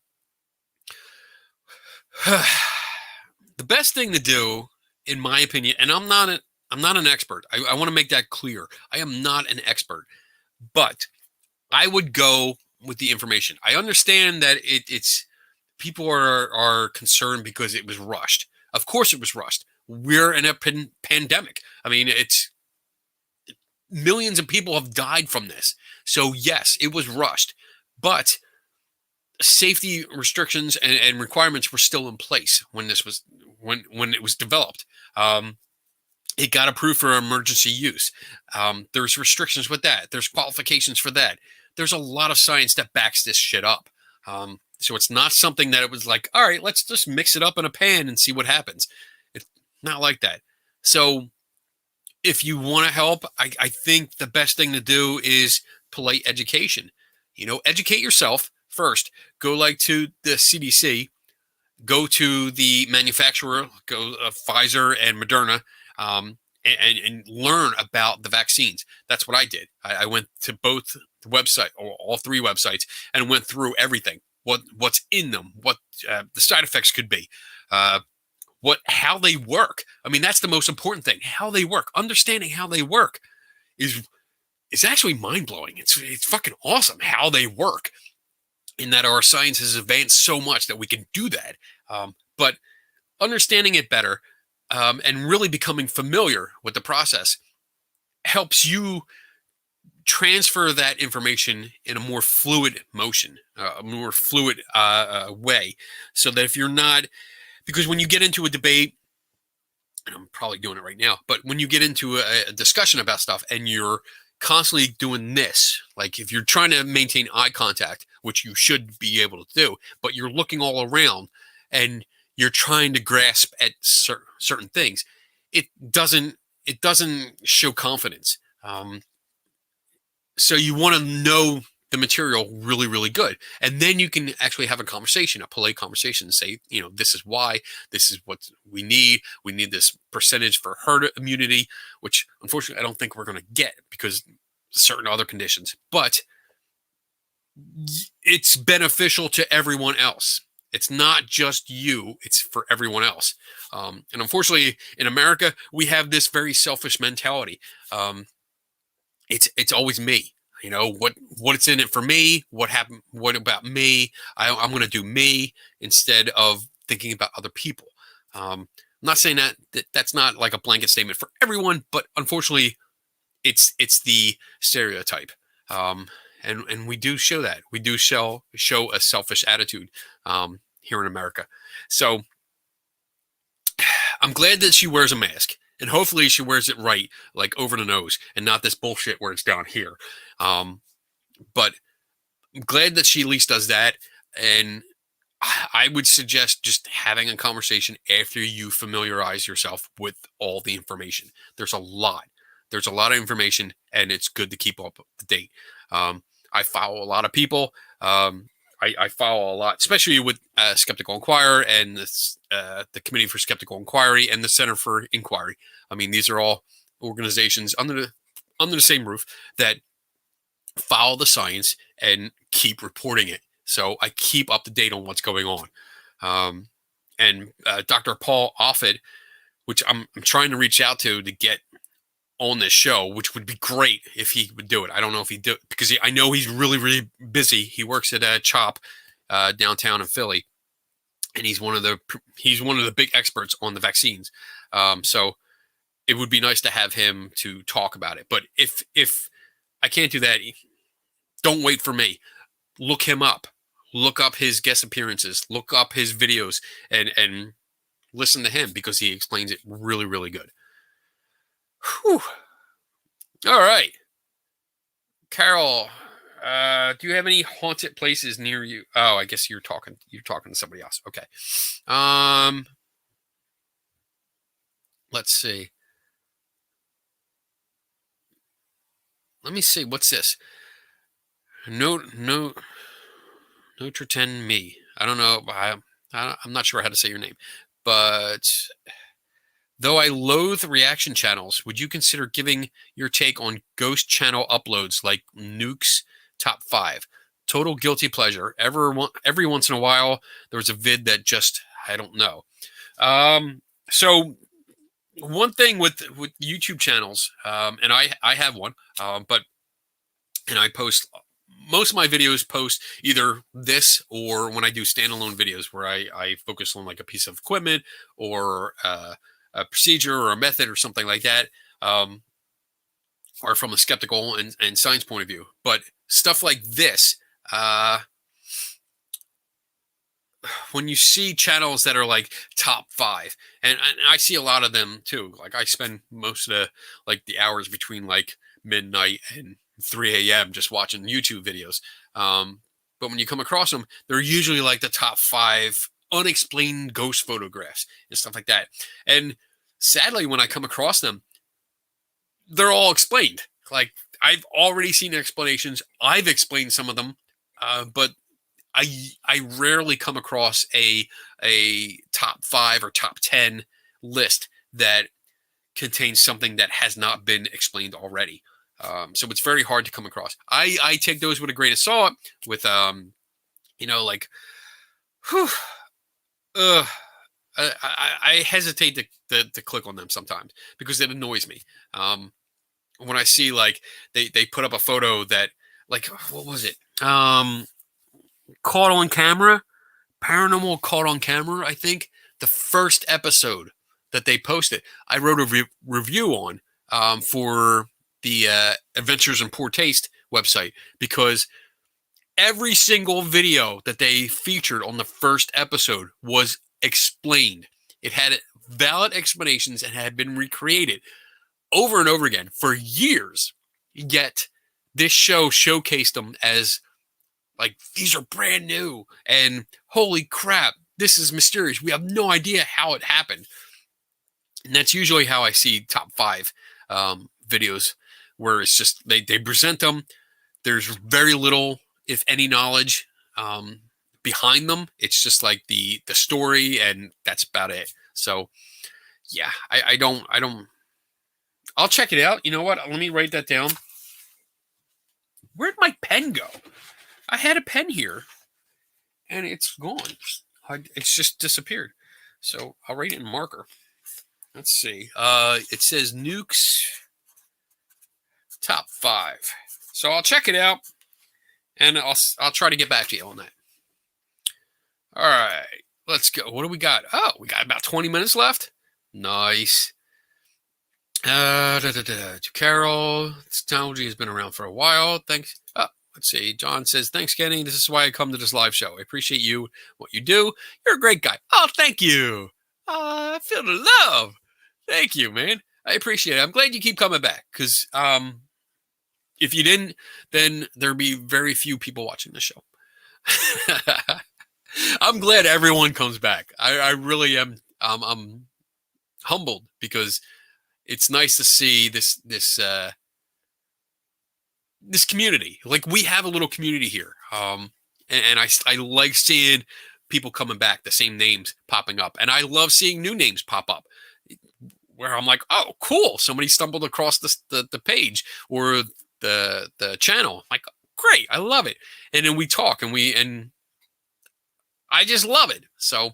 The best thing to do, in my opinion, and I'm not an expert. I want to make that clear. I am not an expert, but I would go with the information. I understand that it's people are concerned because it was rushed. Of course it was rushed. We're in a pandemic. I mean, it's millions of people have died from this. So yes, it was rushed, but safety restrictions and requirements were still in place when this was when it was developed. It got approved for emergency use. There's restrictions with that. There's qualifications for that. There's a lot of science that backs this shit up. So it's not something that it was like, all right, let's just mix it up in a pan and see what happens. It's not like that. So if you want to help, I think the best thing to do is polite education. Educate yourself first. Go like to the CDC, go to the manufacturer, go Pfizer and Moderna, and learn about the vaccines. That's what I did. I went to both the website, or all three websites, and went through everything. What's in them, what the side effects could be, how they work. I mean, that's the most important thing. How they work. Understanding how they work is actually mind-blowing. It's fucking awesome how they work, in that our science has advanced so much that we can do that. But understanding it better and really becoming familiar with the process helps you transfer that information in a more fluid motion, a more fluid way, so that if you're not, because when you get into a debate, and I'm probably doing it right now, but when you get into a discussion about stuff and you're constantly doing this, like if you're trying to maintain eye contact, which you should be able to do, but you're looking all around and you're trying to grasp at certain things, it doesn't show confidence. So you want to know the material really, really good. And then you can actually have a conversation, a polite conversation, and say, this is why, this is what we need. We need this percentage for herd immunity, which unfortunately I don't think we're going to get because certain other conditions, but it's beneficial to everyone else. It's not just you, it's for everyone else. And unfortunately in America, we have this very selfish mentality. It's always me. What's in it for me? What happened? What about me? I'm going to do me instead of thinking about other people. I'm not saying that's not like a blanket statement for everyone, but unfortunately, it's the stereotype. And we do show that. We do show a selfish attitude here in America. So I'm glad that she wears a mask. And hopefully she wears it right, like over the nose, and not this bullshit where it's down here. But glad that she at least does that. And I would suggest just having a conversation after you familiarize yourself with all the information. There's a lot. There's a lot of information, and it's good to keep up to date. I follow a lot of people. I follow a lot, especially with Skeptical Inquirer and the Committee for Skeptical Inquiry and the Center for Inquiry. I mean, these are all organizations under the same roof that follow the science and keep reporting it. So I keep up to date on what's going on. And Dr. Paul Offit, which I'm trying to reach out to get on this show, which would be great if he would do it. I don't know if he do it because I know he's really, really busy. He works at a CHOP downtown in Philly, and he's one of the big experts on the vaccines. So it would be nice to have him to talk about it. But if I can't do that, don't wait for me. Look him up. Look up his guest appearances. Look up his videos and listen to him because he explains it really, really good. Whew. All right. Carol, do you have any haunted places near you? Oh, I guess you're talking to somebody else. Okay. Let's see. Let me see. What's this? Notre me. I don't know. I'm not sure how to say your name, but though I loathe reaction channels, would you consider giving your take on ghost channel uploads like Nuke's Top 5? Total guilty pleasure. Every once in a while, there was a vid that just, I don't know. So one thing with YouTube channels, and I have one, and I post, most of my videos post either this or when I do standalone videos where I focus on like a piece of equipment or a procedure or a method or something like that, or from a skeptical and science point of view. But stuff like this, when you see channels that are like top 5, and I see a lot of them too. Like I spend most of the hours between like midnight and 3 a.m. just watching YouTube videos. But when you come across them, they're usually like the top 5 unexplained ghost photographs and stuff like that. And sadly, when I come across them, they're all explained. Like I've already seen explanations. I've explained some of them, but I rarely come across a top 5 or top 10 list that contains something that has not been explained already. So it's very hard to come across. I take those with a grain of salt with, like, I hesitate to click on them sometimes because it annoys me. When I see like they put up a photo that like, what was it? Caught on camera, paranormal caught on camera. I think the first episode that they posted, I wrote a review on for the Adventures in Poor Taste website because every single video that they featured on the first episode was explained. It had valid explanations and had been recreated over and over again for years. Yet this show showcased them as like, these are brand new and holy crap, this is mysterious. We have no idea how it happened. And that's usually how I see top 5 videos, where it's just they present them. There's very little, if any, knowledge behind them. It's just like the story, and that's about it. So yeah, I don't. I'll check it out. You know what? Let me write that down. Where'd my pen go? I had a pen here, and it's gone. It's just disappeared. So I'll write it in marker. Let's see. It says Nukes Top 5. So I'll check it out, and I'll try to get back to you on that. All right, let's go. What do we got? Oh, we got about 20 minutes left. Nice. Carol, this technology has been around for a while. Thanks. Let's see. John says, thanks, Kenny. This is why I come to this live show. I appreciate you, what you do. You're a great guy. Oh, thank you. I feel the love. Thank you, man. I appreciate it. I'm glad you keep coming back because If you didn't, then there'd be very few people watching the show. I'm glad everyone comes back. I really am. I'm humbled because it's nice to see this community. Like, we have a little community here, and I like seeing people coming back, the same names popping up, and I love seeing new names pop up where I'm like, oh, cool, somebody stumbled across the page or the channel. I'm like, great, I love it. And then we talk, and I just love it. So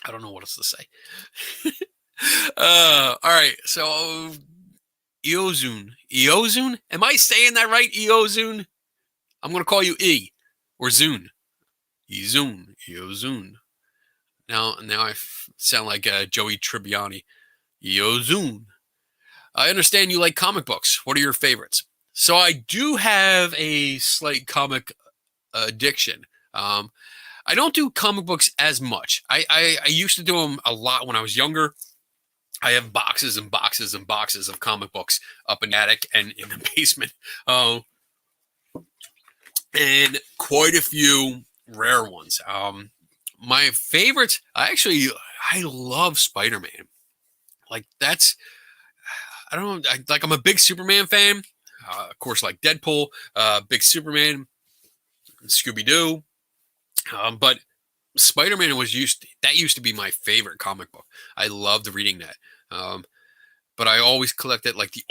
I don't know what else to say. All right, so Eozun. Am I saying that right? Eozun. I'm gonna call you E or Zune. Eozun. Now I sound like Joey Tribbiani. Eozun. I understand you like comic books. What are your favorites? So I do have a slight comic addiction. I don't do comic books as much. I used to do them a lot when I was younger. I have boxes and boxes and boxes of comic books up in the attic and in the basement. And quite a few rare ones. My favorites, I love Spider-Man. Like, I'm a big Superman fan. Of course, like Deadpool, big Superman, Scooby-Doo. But Spider-Man used to be my favorite comic book. I loved reading that. But I always collected like the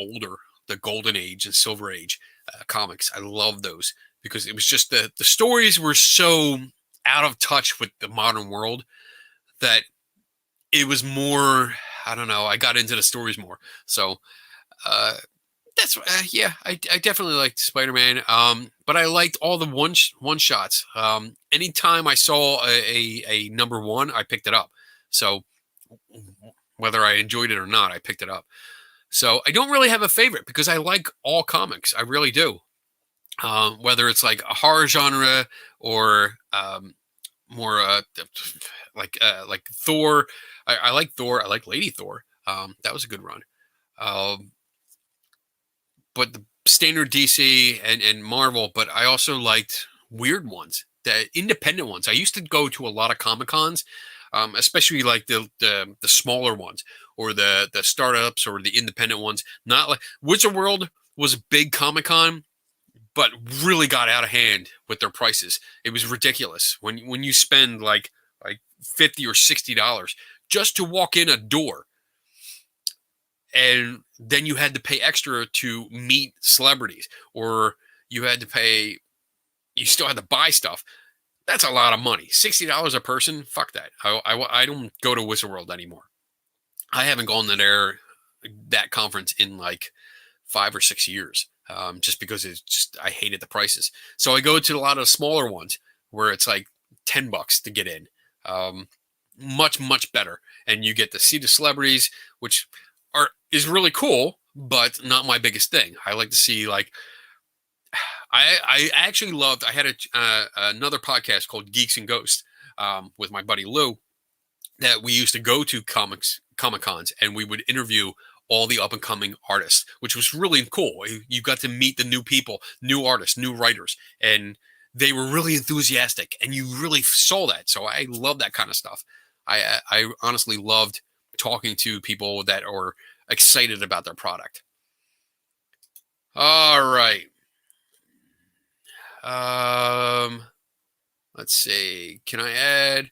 Golden Age and Silver Age comics. I love those because it was just the stories were so out of touch with the modern world that it was more, I don't know, I got into the stories more. So that's I definitely liked Spider-Man. But I liked all the one shots. Anytime I saw a number one, I picked it up. So whether I enjoyed it or not, I picked it up. So I don't really have a favorite because I like all comics. I really do. Whether it's like a horror genre or more like Thor. I like Thor. I like Lady Thor. That was a good run. But the standard DC and Marvel, but I also liked weird ones, the independent ones. I used to go to a lot of Comic Cons, especially like the smaller ones or the startups or the independent ones. Not like Wizard World was a big Comic Con, but really got out of hand with their prices. It was ridiculous when you spend like $50 or $60 just to walk in a door. And then you had to pay extra to meet celebrities, or you still had to buy stuff. That's a lot of money. $60 a person? Fuck that. I don't go to Wizard World anymore. I haven't gone to that conference in like 5 or 6 years, just because I hated the prices. So I go to a lot of smaller ones where it's like $10 to get in. Much, much better. And you get to see the celebrities, which is really cool, but not my biggest thing. I like to see I actually loved. I had another podcast called Geeks and Ghosts with my buddy Lou that we used to go to Comic Cons and we would interview all the up and coming artists, which was really cool. You got to meet the new people, new artists, new writers, and they were really enthusiastic, and you really saw that. So I love that kind of stuff. I honestly loved talking to people that are excited about their product. All right. Let's see. Carol,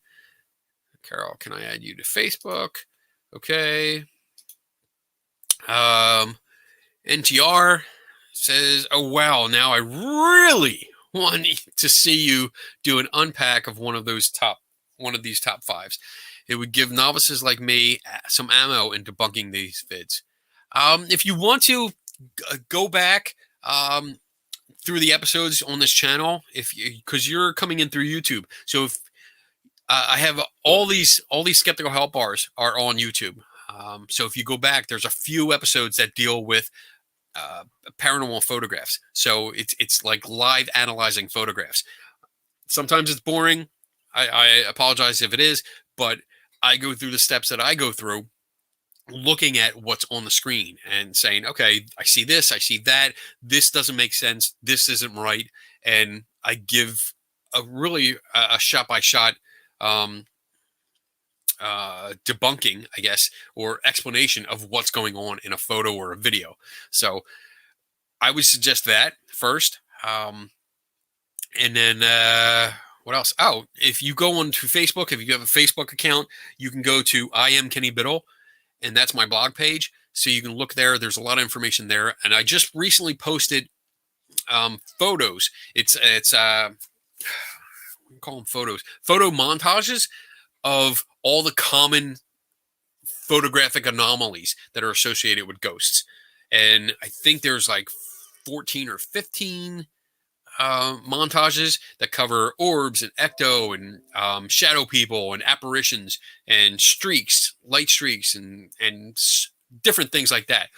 can I add you to Facebook? Okay. NTR says, oh, wow. Now I really want to see you do an unpack of one of these top fives. It would give novices like me some ammo in debunking these vids. If you want to go back through the episodes on this channel, because you're coming in through YouTube, so if I have all these skeptical help bars are on YouTube. So if you go back, there's a few episodes that deal with paranormal photographs. So it's like live analyzing photographs. Sometimes it's boring. I apologize if it is, but I go through the steps that I go through looking at what's on the screen and saying, okay, I see this, I see that, this doesn't make sense, this isn't right, and I give a really a shot by shot debunking, I guess, or explanation of what's going on in a photo or a video. So I would suggest that first. And then what else? Oh, if you go onto Facebook, if you have a Facebook account, you can go to I am Kenny Biddle, and that's my blog page. So you can look there. There's a lot of information there. And I just recently posted photos. It's we call them photo montages of all the common photographic anomalies that are associated with ghosts. And I think there's like 14 or 15 montages that cover orbs and ecto and shadow people and apparitions and streaks, light streaks, and different things like that.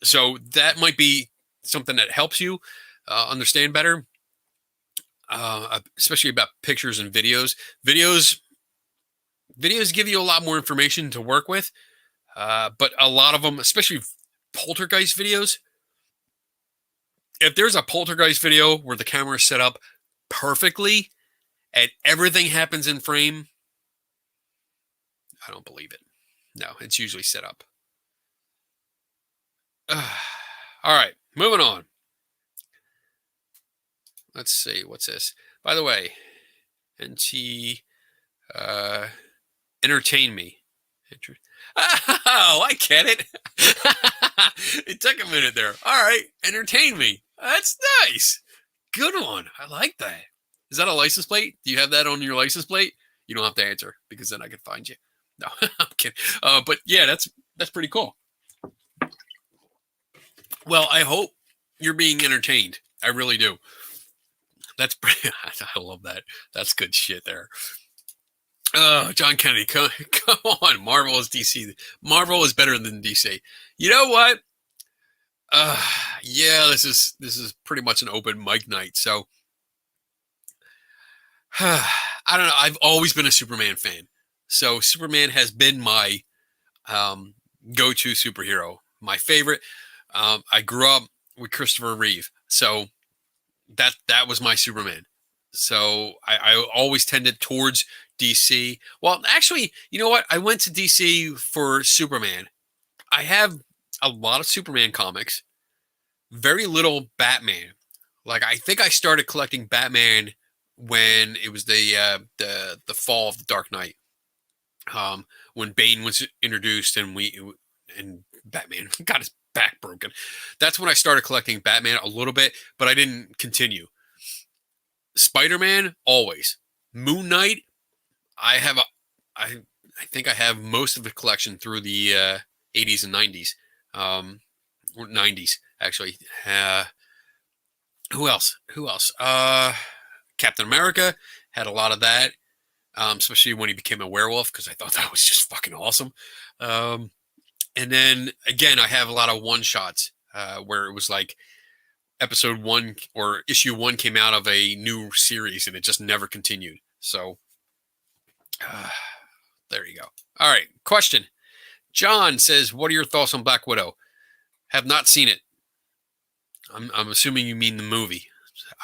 So that might be something that helps you understand better, especially about pictures and videos. Videos give you a lot more information to work with, but a lot of them, especially poltergeist videos, if there's a poltergeist video where the camera is set up perfectly and everything happens in frame, I don't believe it. No, it's usually set up. All right, moving on. Let's see, what's this? By the way, NT entertain me. Oh, I get it. It took a minute there. All right, entertain me. That's nice. Good one. I like that. Is that a license plate? Do you have that on your license plate? You don't have to answer because then I can find you. No, I'm kidding. But yeah, that's pretty cool. Well, I hope you're being entertained. I really do. That's pretty. I love that. That's good shit there. John Kennedy, come on. Marvel is DC. Marvel is better than DC. You know what? Yeah, this is pretty much an open mic night. So I don't know. I've always been a Superman fan. So Superman has been my go-to superhero. My favorite. I grew up with Christopher Reeve. So that was my Superman. So I always tended towards DC. Well, actually, you know what? I went to DC for Superman. I have a lot of Superman comics, very little Batman. Like I think I started collecting Batman when it was the fall of the Dark Knight, when Bane was introduced and Batman got his back broken. That's when I started collecting Batman a little bit, but I didn't continue. Spider-Man, always. Moon Knight, I think I have most of the collection through the 80s and 90s. Or 90s, actually. Who else? Captain America had a lot of that, especially when he became a werewolf, because I thought that was just fucking awesome. And then, again, I have a lot of one-shots where it was like episode 1 or issue 1 came out of a new series and it just never continued. So there you go. All right. Question. John says, what are your thoughts on Black Widow? Have not seen it. I'm assuming you mean the movie.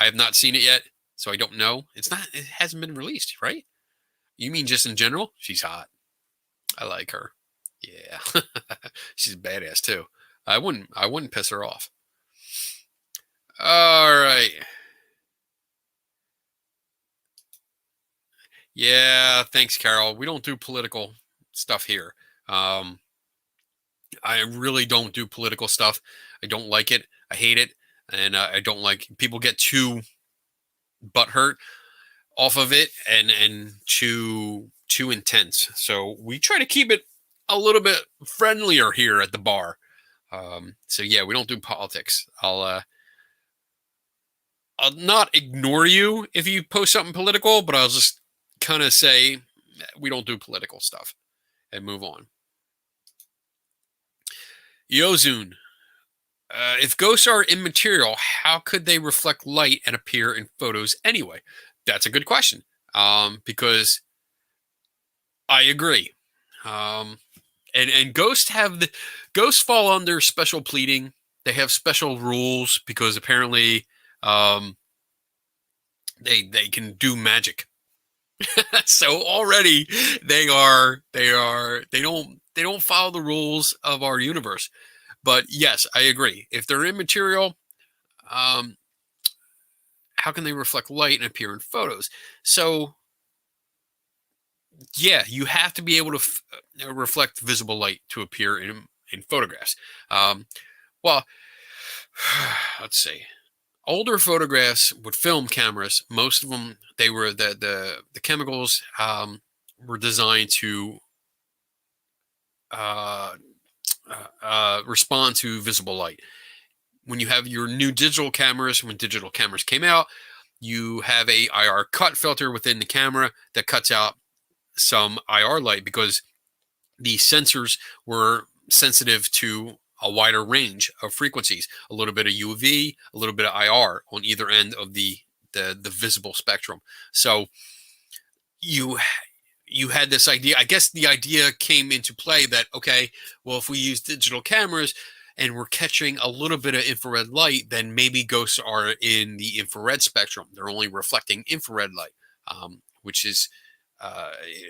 I have not seen it yet, so I don't know. It hasn't been released, right? You mean just in general? She's hot. I like her. Yeah. She's a badass too. I wouldn't piss her off. All right. Yeah, thanks, Carol. We don't do political stuff here. I really don't do political stuff. I don't like it. I hate it. And I don't like people get too butthurt off of it and too intense. So we try to keep it a little bit friendlier here at the bar. So yeah, we don't do politics. I'll not ignore you if you post something political, but I'll just kind of say we don't do political stuff and move on. Yozun, if ghosts are immaterial, how could they reflect light and appear in photos anyway? That's a good question, because I agree. And ghosts fall under special pleading. They have special rules because apparently they can do magic. So already they don't follow the rules of our universe. But yes, I agree. If they're immaterial, how can they reflect light and appear in photos? So yeah, you have to be able to reflect visible light to appear in photographs. Well, let's see. Older photographs with film cameras, most of them, they were the chemicals were designed to respond to visible light. When you have your new digital cameras, when digital cameras came out, you have a IR cut filter within the camera that cuts out some IR light because the sensors were sensitive to a wider range of frequencies, a little bit of UV, a little bit of IR on either end of the visible spectrum. So you had this idea. I guess the idea came into play that, okay, well, if we use digital cameras and we're catching a little bit of infrared light, then maybe ghosts are in the infrared spectrum. They're only reflecting infrared light, which is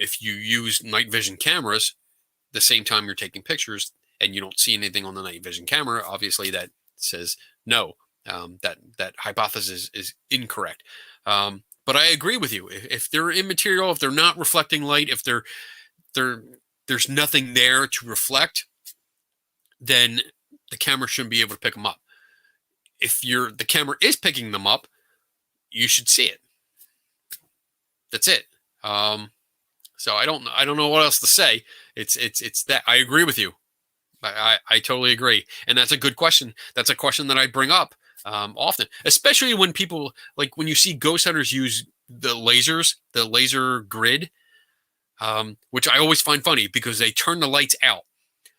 if you use night vision cameras, the same time you're taking pictures and you don't see anything on the night vision camera, obviously that says no, that hypothesis is incorrect. But I agree with you. If they're immaterial, if they're not reflecting light, if there's nothing there to reflect, then the camera shouldn't be able to pick them up. If the camera is picking them up, you should see it. That's it. So I don't know what else to say. It's that I agree with you. I totally agree, and that's a good question. That's a question that I bring up often, especially when people, like when you see ghost hunters use the lasers, the laser grid, which I always find funny because they turn the lights out,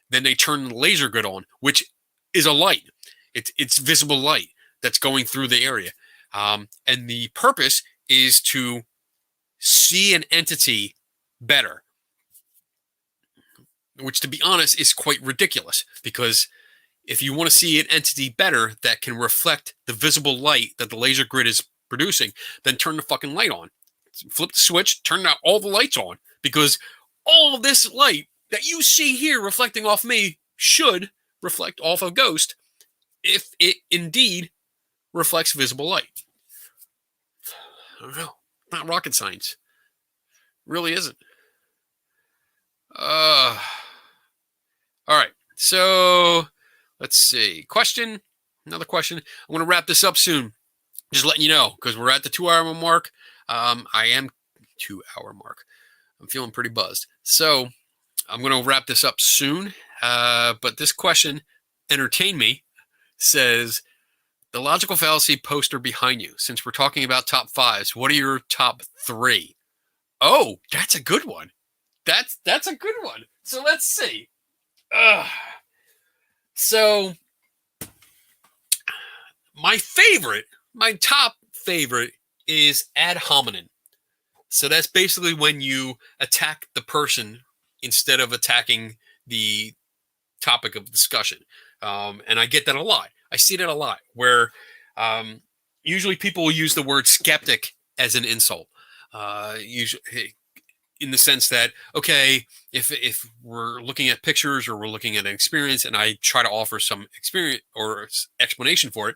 then they turn the laser grid on, which is a light. It's visible light that's going through the area, and the purpose is to see an entity better. Which, to be honest, is quite ridiculous because if you want to see an entity better that can reflect the visible light that the laser grid is producing, then turn the fucking light on. Flip the switch, turn out all the lights on because all of this light that you see here reflecting off me should reflect off a ghost if it indeed reflects visible light. I don't know. Not rocket science. It really isn't. All right, so let's see. Another question. I'm going to wrap this up soon. Just letting you know, because we're at the 2-hour mark. I am 2-hour mark. I'm feeling pretty buzzed. So I'm going to wrap this up soon. But this question entertained me. Says, the logical fallacy poster behind you. Since we're talking about top fives, what are your top 3? Oh, that's a good one. That's a good one. So let's see. So my top favorite is ad hominem. So that's basically when you attack the person instead of attacking the topic of discussion. And I get that a lot. I see that a lot where usually people will use the word skeptic as an insult. Usually in the sense that, okay, if we're looking at pictures or we're looking at an experience and I try to offer some experience or explanation for it,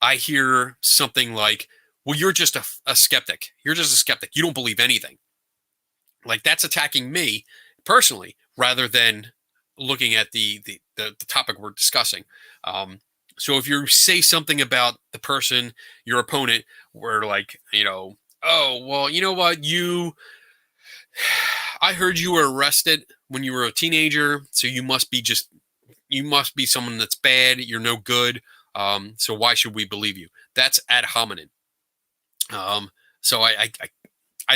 I hear something like, well, you're just a skeptic. You're just a skeptic. You don't believe anything. Like that's attacking me personally rather than looking at the topic we're discussing. So if you say something about the person, your opponent, where like, oh, well, you know what, I heard you were arrested when you were a teenager, so you must be someone that's bad. You're no good. So why should we believe you? That's ad hominem. So I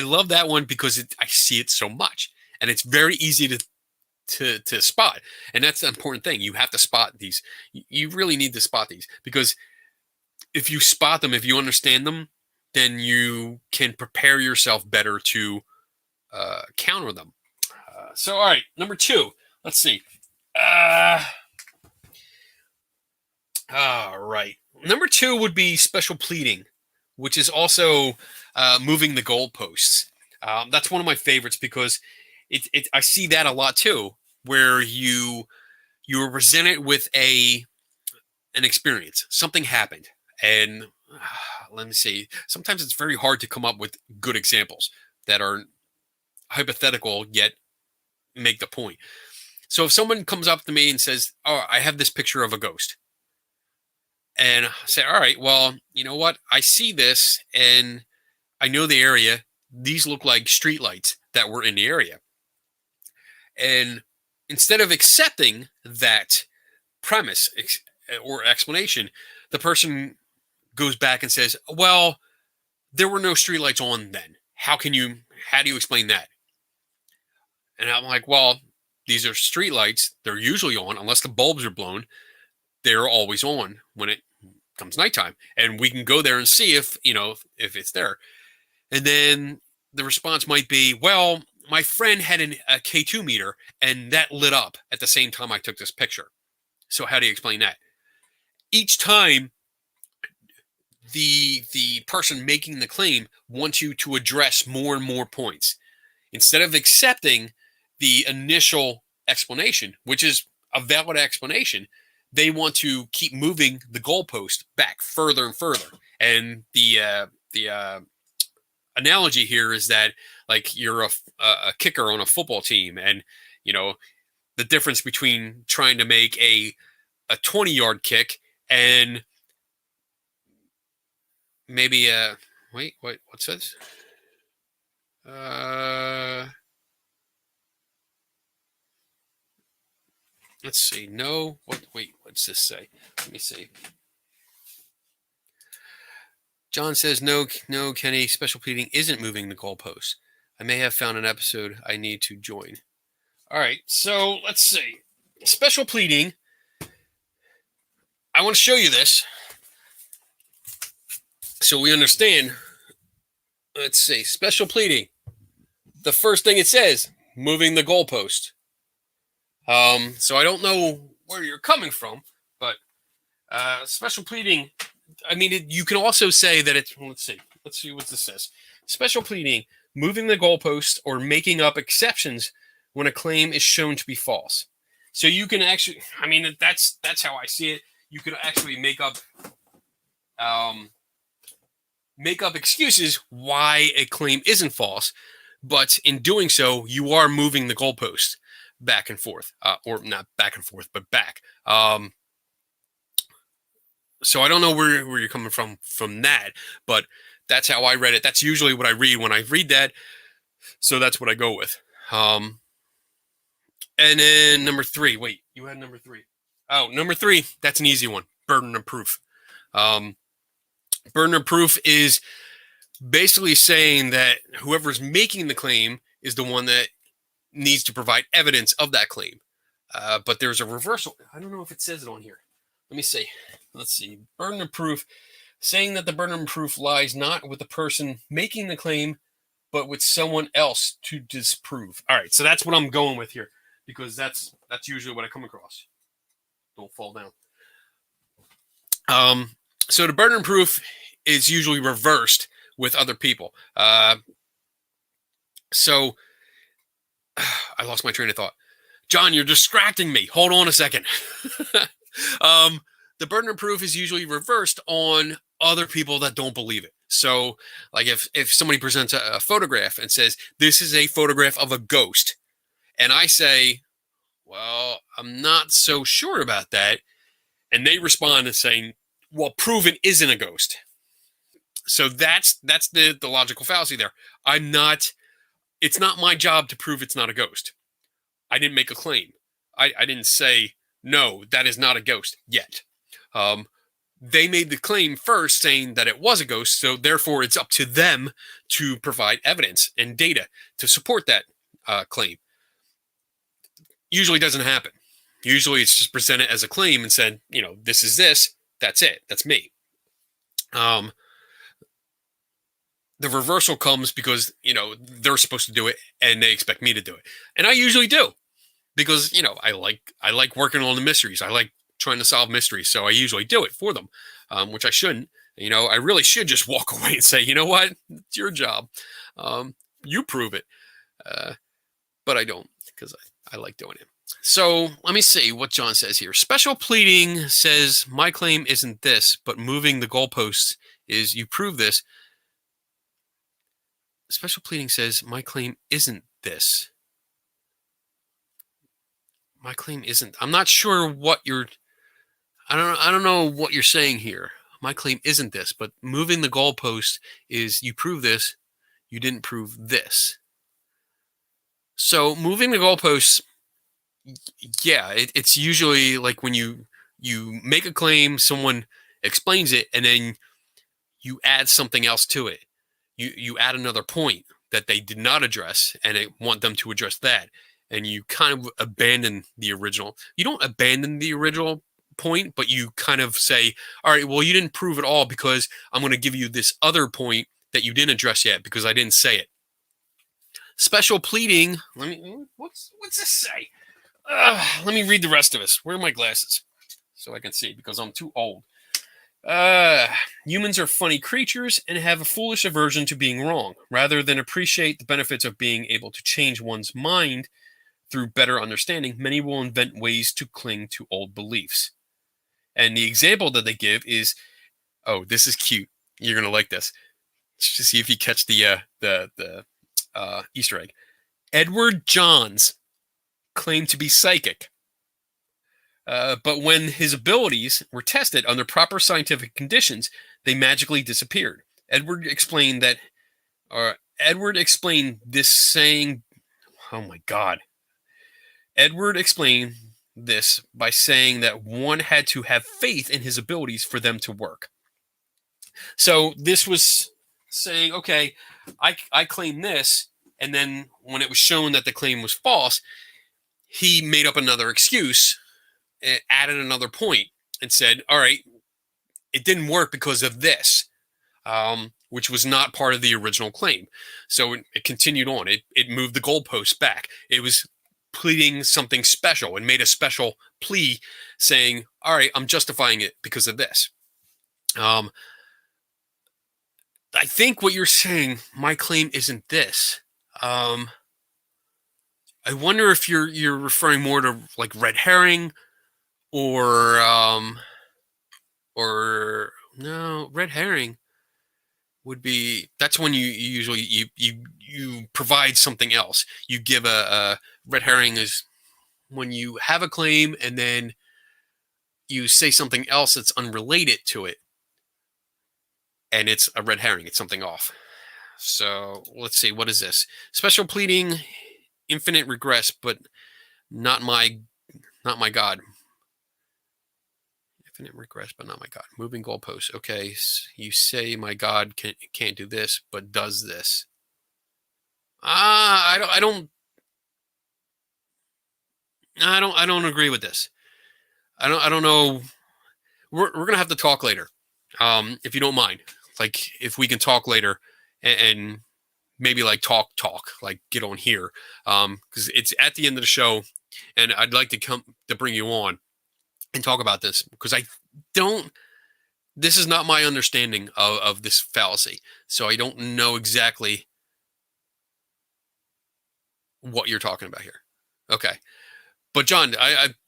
love that one because I see it so much, and it's very easy to spot. And that's the important thing. You have to spot these. You really need to spot these because if you spot them, if you understand them, then you can prepare yourself better to counter them. So, all right, number 2. Let's see. All right. Number 2 would be special pleading, which is also moving the goalposts. That's one of my favorites because I see that a lot too, where you are presented with an experience. Something happened, and let me see. Sometimes it's very hard to come up with good examples that are hypothetical yet make the point. So if someone comes up to me and says, "Oh, I have this picture of a ghost," and I say, "All right, well, you know what? I see this, and I know the area. These look like streetlights that were in the area." And instead of accepting that premise or explanation, the person goes back and says, "Well, there were no streetlights on then. How do you explain that?" And I'm like, "Well, these are streetlights. They're usually on, unless the bulbs are blown. They're always on when it comes nighttime, and we can go there and see if it's there." And then the response might be, "Well, my friend had a K2 meter, and that lit up at the same time I took this picture. So how do you explain that?" Each time, the person making the claim wants you to address more and more points. Instead of accepting the initial explanation, which is a valid explanation, they want to keep moving the goalpost back further and further. And the analogy here is that, like, you're a kicker on a football team, and the difference between trying to make a 20-yard kick and maybe what's this? Let's see. No. What's this say? Let me see. John says, no, Kenny, special pleading isn't moving the goalposts. I may have found an episode I need to join. All right, so let's see. Special pleading. I want to show you this so we understand. Let's see. Special pleading. The first thing it says, moving the goalpost. So I don't know where you're coming from, but special pleading, I mean, you can also say that it's, let's see what this says. Special pleading, moving the goalpost or making up exceptions when a claim is shown to be false. So you can actually, I mean, that's how I see it. You could actually make up excuses why a claim isn't false, but in doing so, you are moving the goalpost back and forth, or not back and forth, but back. So I don't know where you're coming from that, but that's how I read it. That's usually what I read when I read that. So that's what I go with. And then number 3. Wait, you had number 3. Oh, number 3. That's an easy one. Burden of proof. Burden of proof is basically saying that whoever's making the claim is the one that needs to provide evidence of that claim. But there's a reversal. I don't know if it says it on here. Let me see. Let's see. Burden of proof, saying that the burden of proof lies not with the person making the claim, but with someone else to disprove. All right, so that's what I'm going with here, because that's usually what I come across. Don't fall down. So the burden of proof is usually reversed with other people. So I lost my train of thought. John, you're distracting me. Hold on a second. The burden of proof is usually reversed on other people that don't believe it. So, like, if somebody presents a photograph and says, "This is a photograph of a ghost," and I say, "Well, I'm not so sure about that," and they respond and saying, "Well, prove it isn't a ghost." So that's the logical fallacy there. It's not my job to prove it's not a ghost. I didn't make a claim. I didn't say, "No, that is not a ghost," yet. They made the claim first saying that it was a ghost, so therefore it's up to them to provide evidence and data to support that claim. Usually doesn't happen. Usually it's just presented as a claim and said, this is this, that's it, that's me. The reversal comes because, they're supposed to do it and they expect me to do it. And I usually do. because I like working on the mysteries. I like trying to solve mysteries, so I usually do it for them, which I shouldn't. I really should just walk away and say, you know what, it's your job. You prove it, but I don't because I like doing it. So let me see what John says here. Special pleading says my claim isn't this, but moving the goalposts is you prove this. Special pleading says my claim isn't this. My claim isn't. I'm not sure what you're. I don't know what you're saying here. My claim isn't this, but moving the goalpost is you prove this. You didn't prove this. So moving the goalposts, yeah, it's usually like when you make a claim, someone explains it, and then you add something else to it. You add another point that they did not address, and they want them to address that, and you kind of abandon the original. You don't abandon the original point, but you kind of say, all right, well, you didn't prove it all because I'm going to give you this other point that you didn't address yet because I didn't say it. Special pleading. What's this say? Let me read the rest of this. Where are my glasses? So I can see because I'm too old. Humans are funny creatures and have a foolish aversion to being wrong. Rather than appreciate the benefits of being able to change one's mind through better understanding, many will invent ways to cling to old beliefs. And the example that they give is, oh, this is cute. You're gonna like this. Let's just see if you catch the Easter egg. Edward Johns claimed to be psychic, but when his abilities were tested under proper scientific conditions, they magically disappeared. Edward explained this saying, oh my God. Edward explained this by saying that one had to have faith in his abilities for them to work. So this was saying, okay, I claim this, and then when it was shown that the claim was false, he made up another excuse, added another point, and said, all right, it didn't work because of this, which was not part of the original claim. So it continued on. It moved the goalposts back. It was pleading something special and made a special plea saying, all right, I'm justifying it because of this. I think what you're saying, my claim isn't this. I wonder if you're referring more to like red herring or no, red herring would be, that's when you usually you provide something else. You give a red herring is when you have a claim and then you say something else that's unrelated to it, and it's a red herring. It's something off. So let's see, what is this? Special pleading, infinite regress, but not my God. Infinite regress, but not my God. Moving goalposts. Okay, so you say my God can't do this, but does this. I don't agree with this. I don't know. We're gonna have to talk later, if you don't mind. Like if we can talk later and maybe like talk, like get on here, because it's at the end of the show, and I'd like to come to bring you on and talk about this because this is not my understanding of this fallacy. So I don't know exactly what you're talking about here. Okay. But John,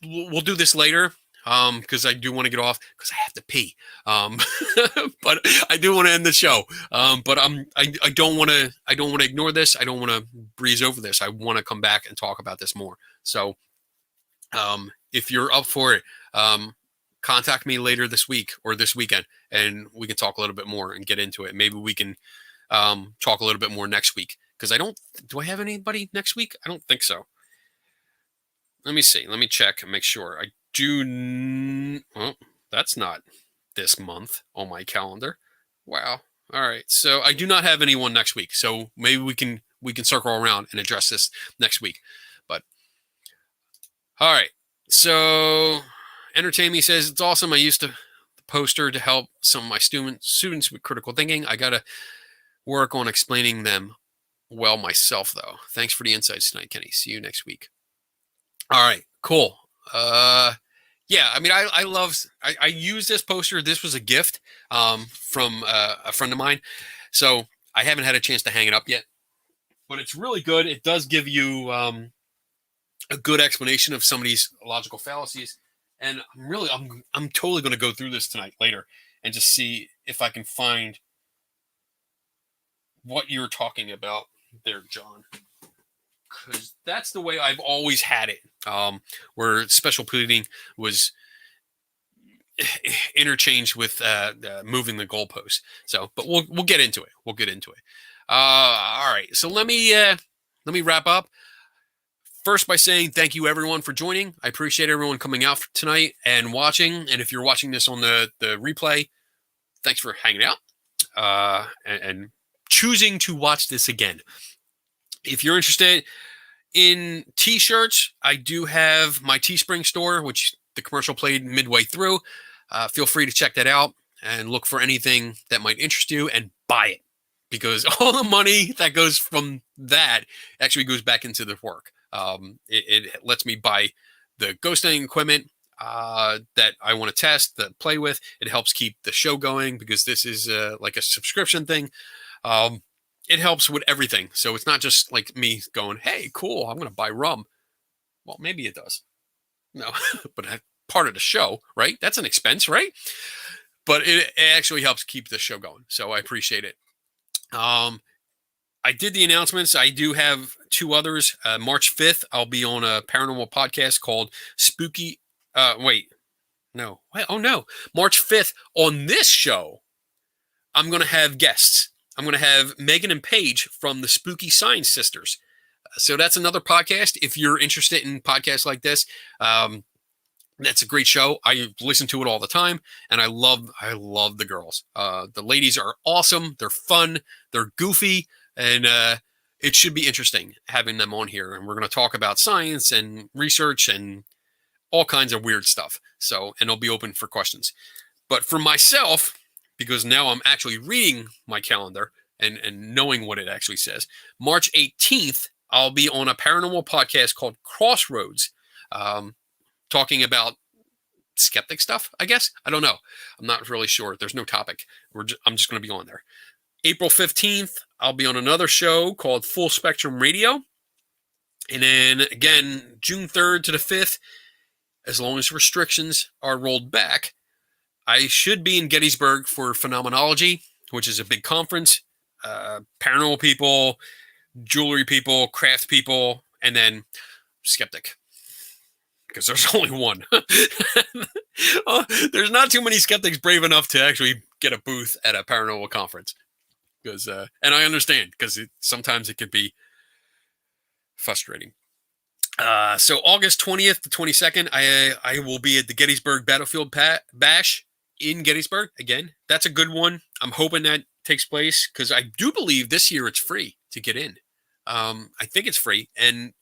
we'll do this later because I do want to get off because I have to pee. But I do want to end the show. But I don't want to ignore this. I don't want to breeze over this. I want to come back and talk about this more. So if you're up for it, contact me later this week or this weekend, and we can talk a little bit more and get into it. Maybe we can talk a little bit more next week because do I have anybody next week? I don't think so. Let me see. Let me check and make sure. I do. Well, that's not this month on my calendar. Wow. All right. So I do not have anyone next week. So maybe we can circle around and address this next week. But all right. So Entertain Me says it's awesome. I used the poster to help some of my students with critical thinking. I got to work on explaining them well myself, though. Thanks for the insights tonight, Kenny. See you next week. All right, cool. Yeah, I mean, I use this poster. This was a gift from a friend of mine. So I haven't had a chance to hang it up yet, but it's really good. It does give you a good explanation of some of these logical fallacies. And I'm totally going to go through this tonight later and just see if I can find what you're talking about there, John. Because that's the way I've always had it, where special pleading was interchanged with moving the goalpost. So, but we'll get into it. We'll get into it. All right. So let me wrap up. First, by saying thank you everyone for joining. I appreciate everyone coming out tonight and watching. And if you're watching this on the replay, thanks for hanging out and choosing to watch this again. If you're interested in t-shirts, I do have my Teespring store, which the commercial played midway through. Feel free to check that out and look for anything that might interest you and buy it, because all the money that goes from that actually goes back into the work. It lets me buy the ghost hunting equipment that I want to test, that play with. It helps keep the show going because this is like a subscription thing. It helps with everything. So it's not just like me going, hey, cool, I'm going to buy rum. Well, maybe it does. No, but part of the show, right? That's an expense, right? But it actually helps keep the show going. So I appreciate it. I did the announcements. I do have two others. March 5th, I'll be on a paranormal podcast called Spooky. March 5th on this show, I'm going to have guests. I'm going to have Megan and Paige from the Spooky Science Sisters. So that's another podcast. If you're interested in podcasts like this, that's a great show. I listen to it all the time, and I love the girls. The ladies are awesome. They're fun. They're goofy, and it should be interesting having them on here. And we're going to talk about science and research and all kinds of weird stuff. So, and it'll be open for questions. But for myself, because now I'm actually reading my calendar and knowing what it actually says, March 18th, I'll be on a paranormal podcast called Crossroads, talking about skeptic stuff, I guess. I don't know. I'm not really sure. There's no topic. I'm just going to be on there. April 15th, I'll be on another show called Full Spectrum Radio. And then again, June 3rd to the 5th, as long as restrictions are rolled back, I should be in Gettysburg for Phenomenology, which is a big conference. Paranormal people, jewelry people, craft people, and then skeptic. Because there's only one. There's not too many skeptics brave enough to actually get a booth at a paranormal conference. Because, and I understand, because sometimes it can be frustrating. So August 20th to 22nd, I will be at the Gettysburg Battlefield Bash in Gettysburg. Again, that's a good one. I'm hoping that takes place, because I do believe this year it's free to get in. I think it's free. And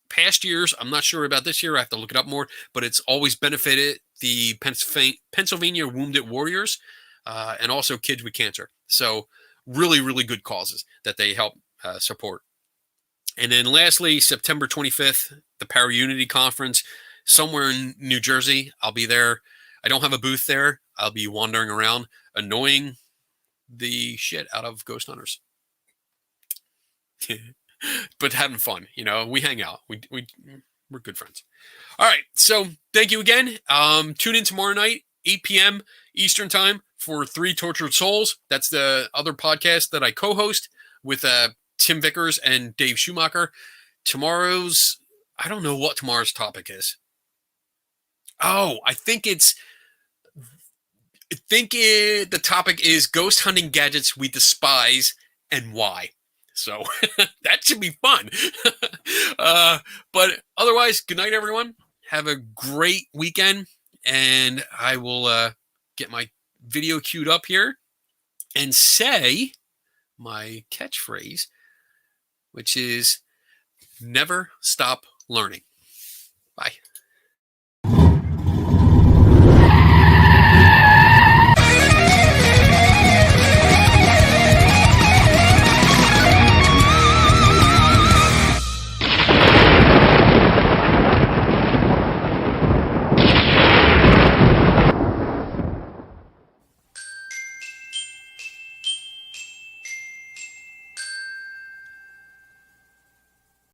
past years, I'm not sure about this year. I have to look it up more, but it's always benefited the Pennsylvania Wounded Warriors and also kids with cancer. So really, really good causes that they help support. And then lastly, September 25th, the Para Unity Conference, somewhere in New Jersey. I'll be there. I don't have a booth there. I'll be wandering around, annoying the shit out of ghost hunters. But having fun, we hang out. We're good friends. All right. So thank you again. Tune in tomorrow night, 8 p.m. Eastern time for 3 Tortured Souls. That's the other podcast that I co-host with Tim Vickers and Dave Schumacher. I don't know what tomorrow's topic is. Oh, the topic is ghost hunting gadgets we despise and why. So that should be fun. But otherwise, good night, everyone. Have a great weekend. And I will get my video queued up here and say my catchphrase, which is never stop learning. Bye.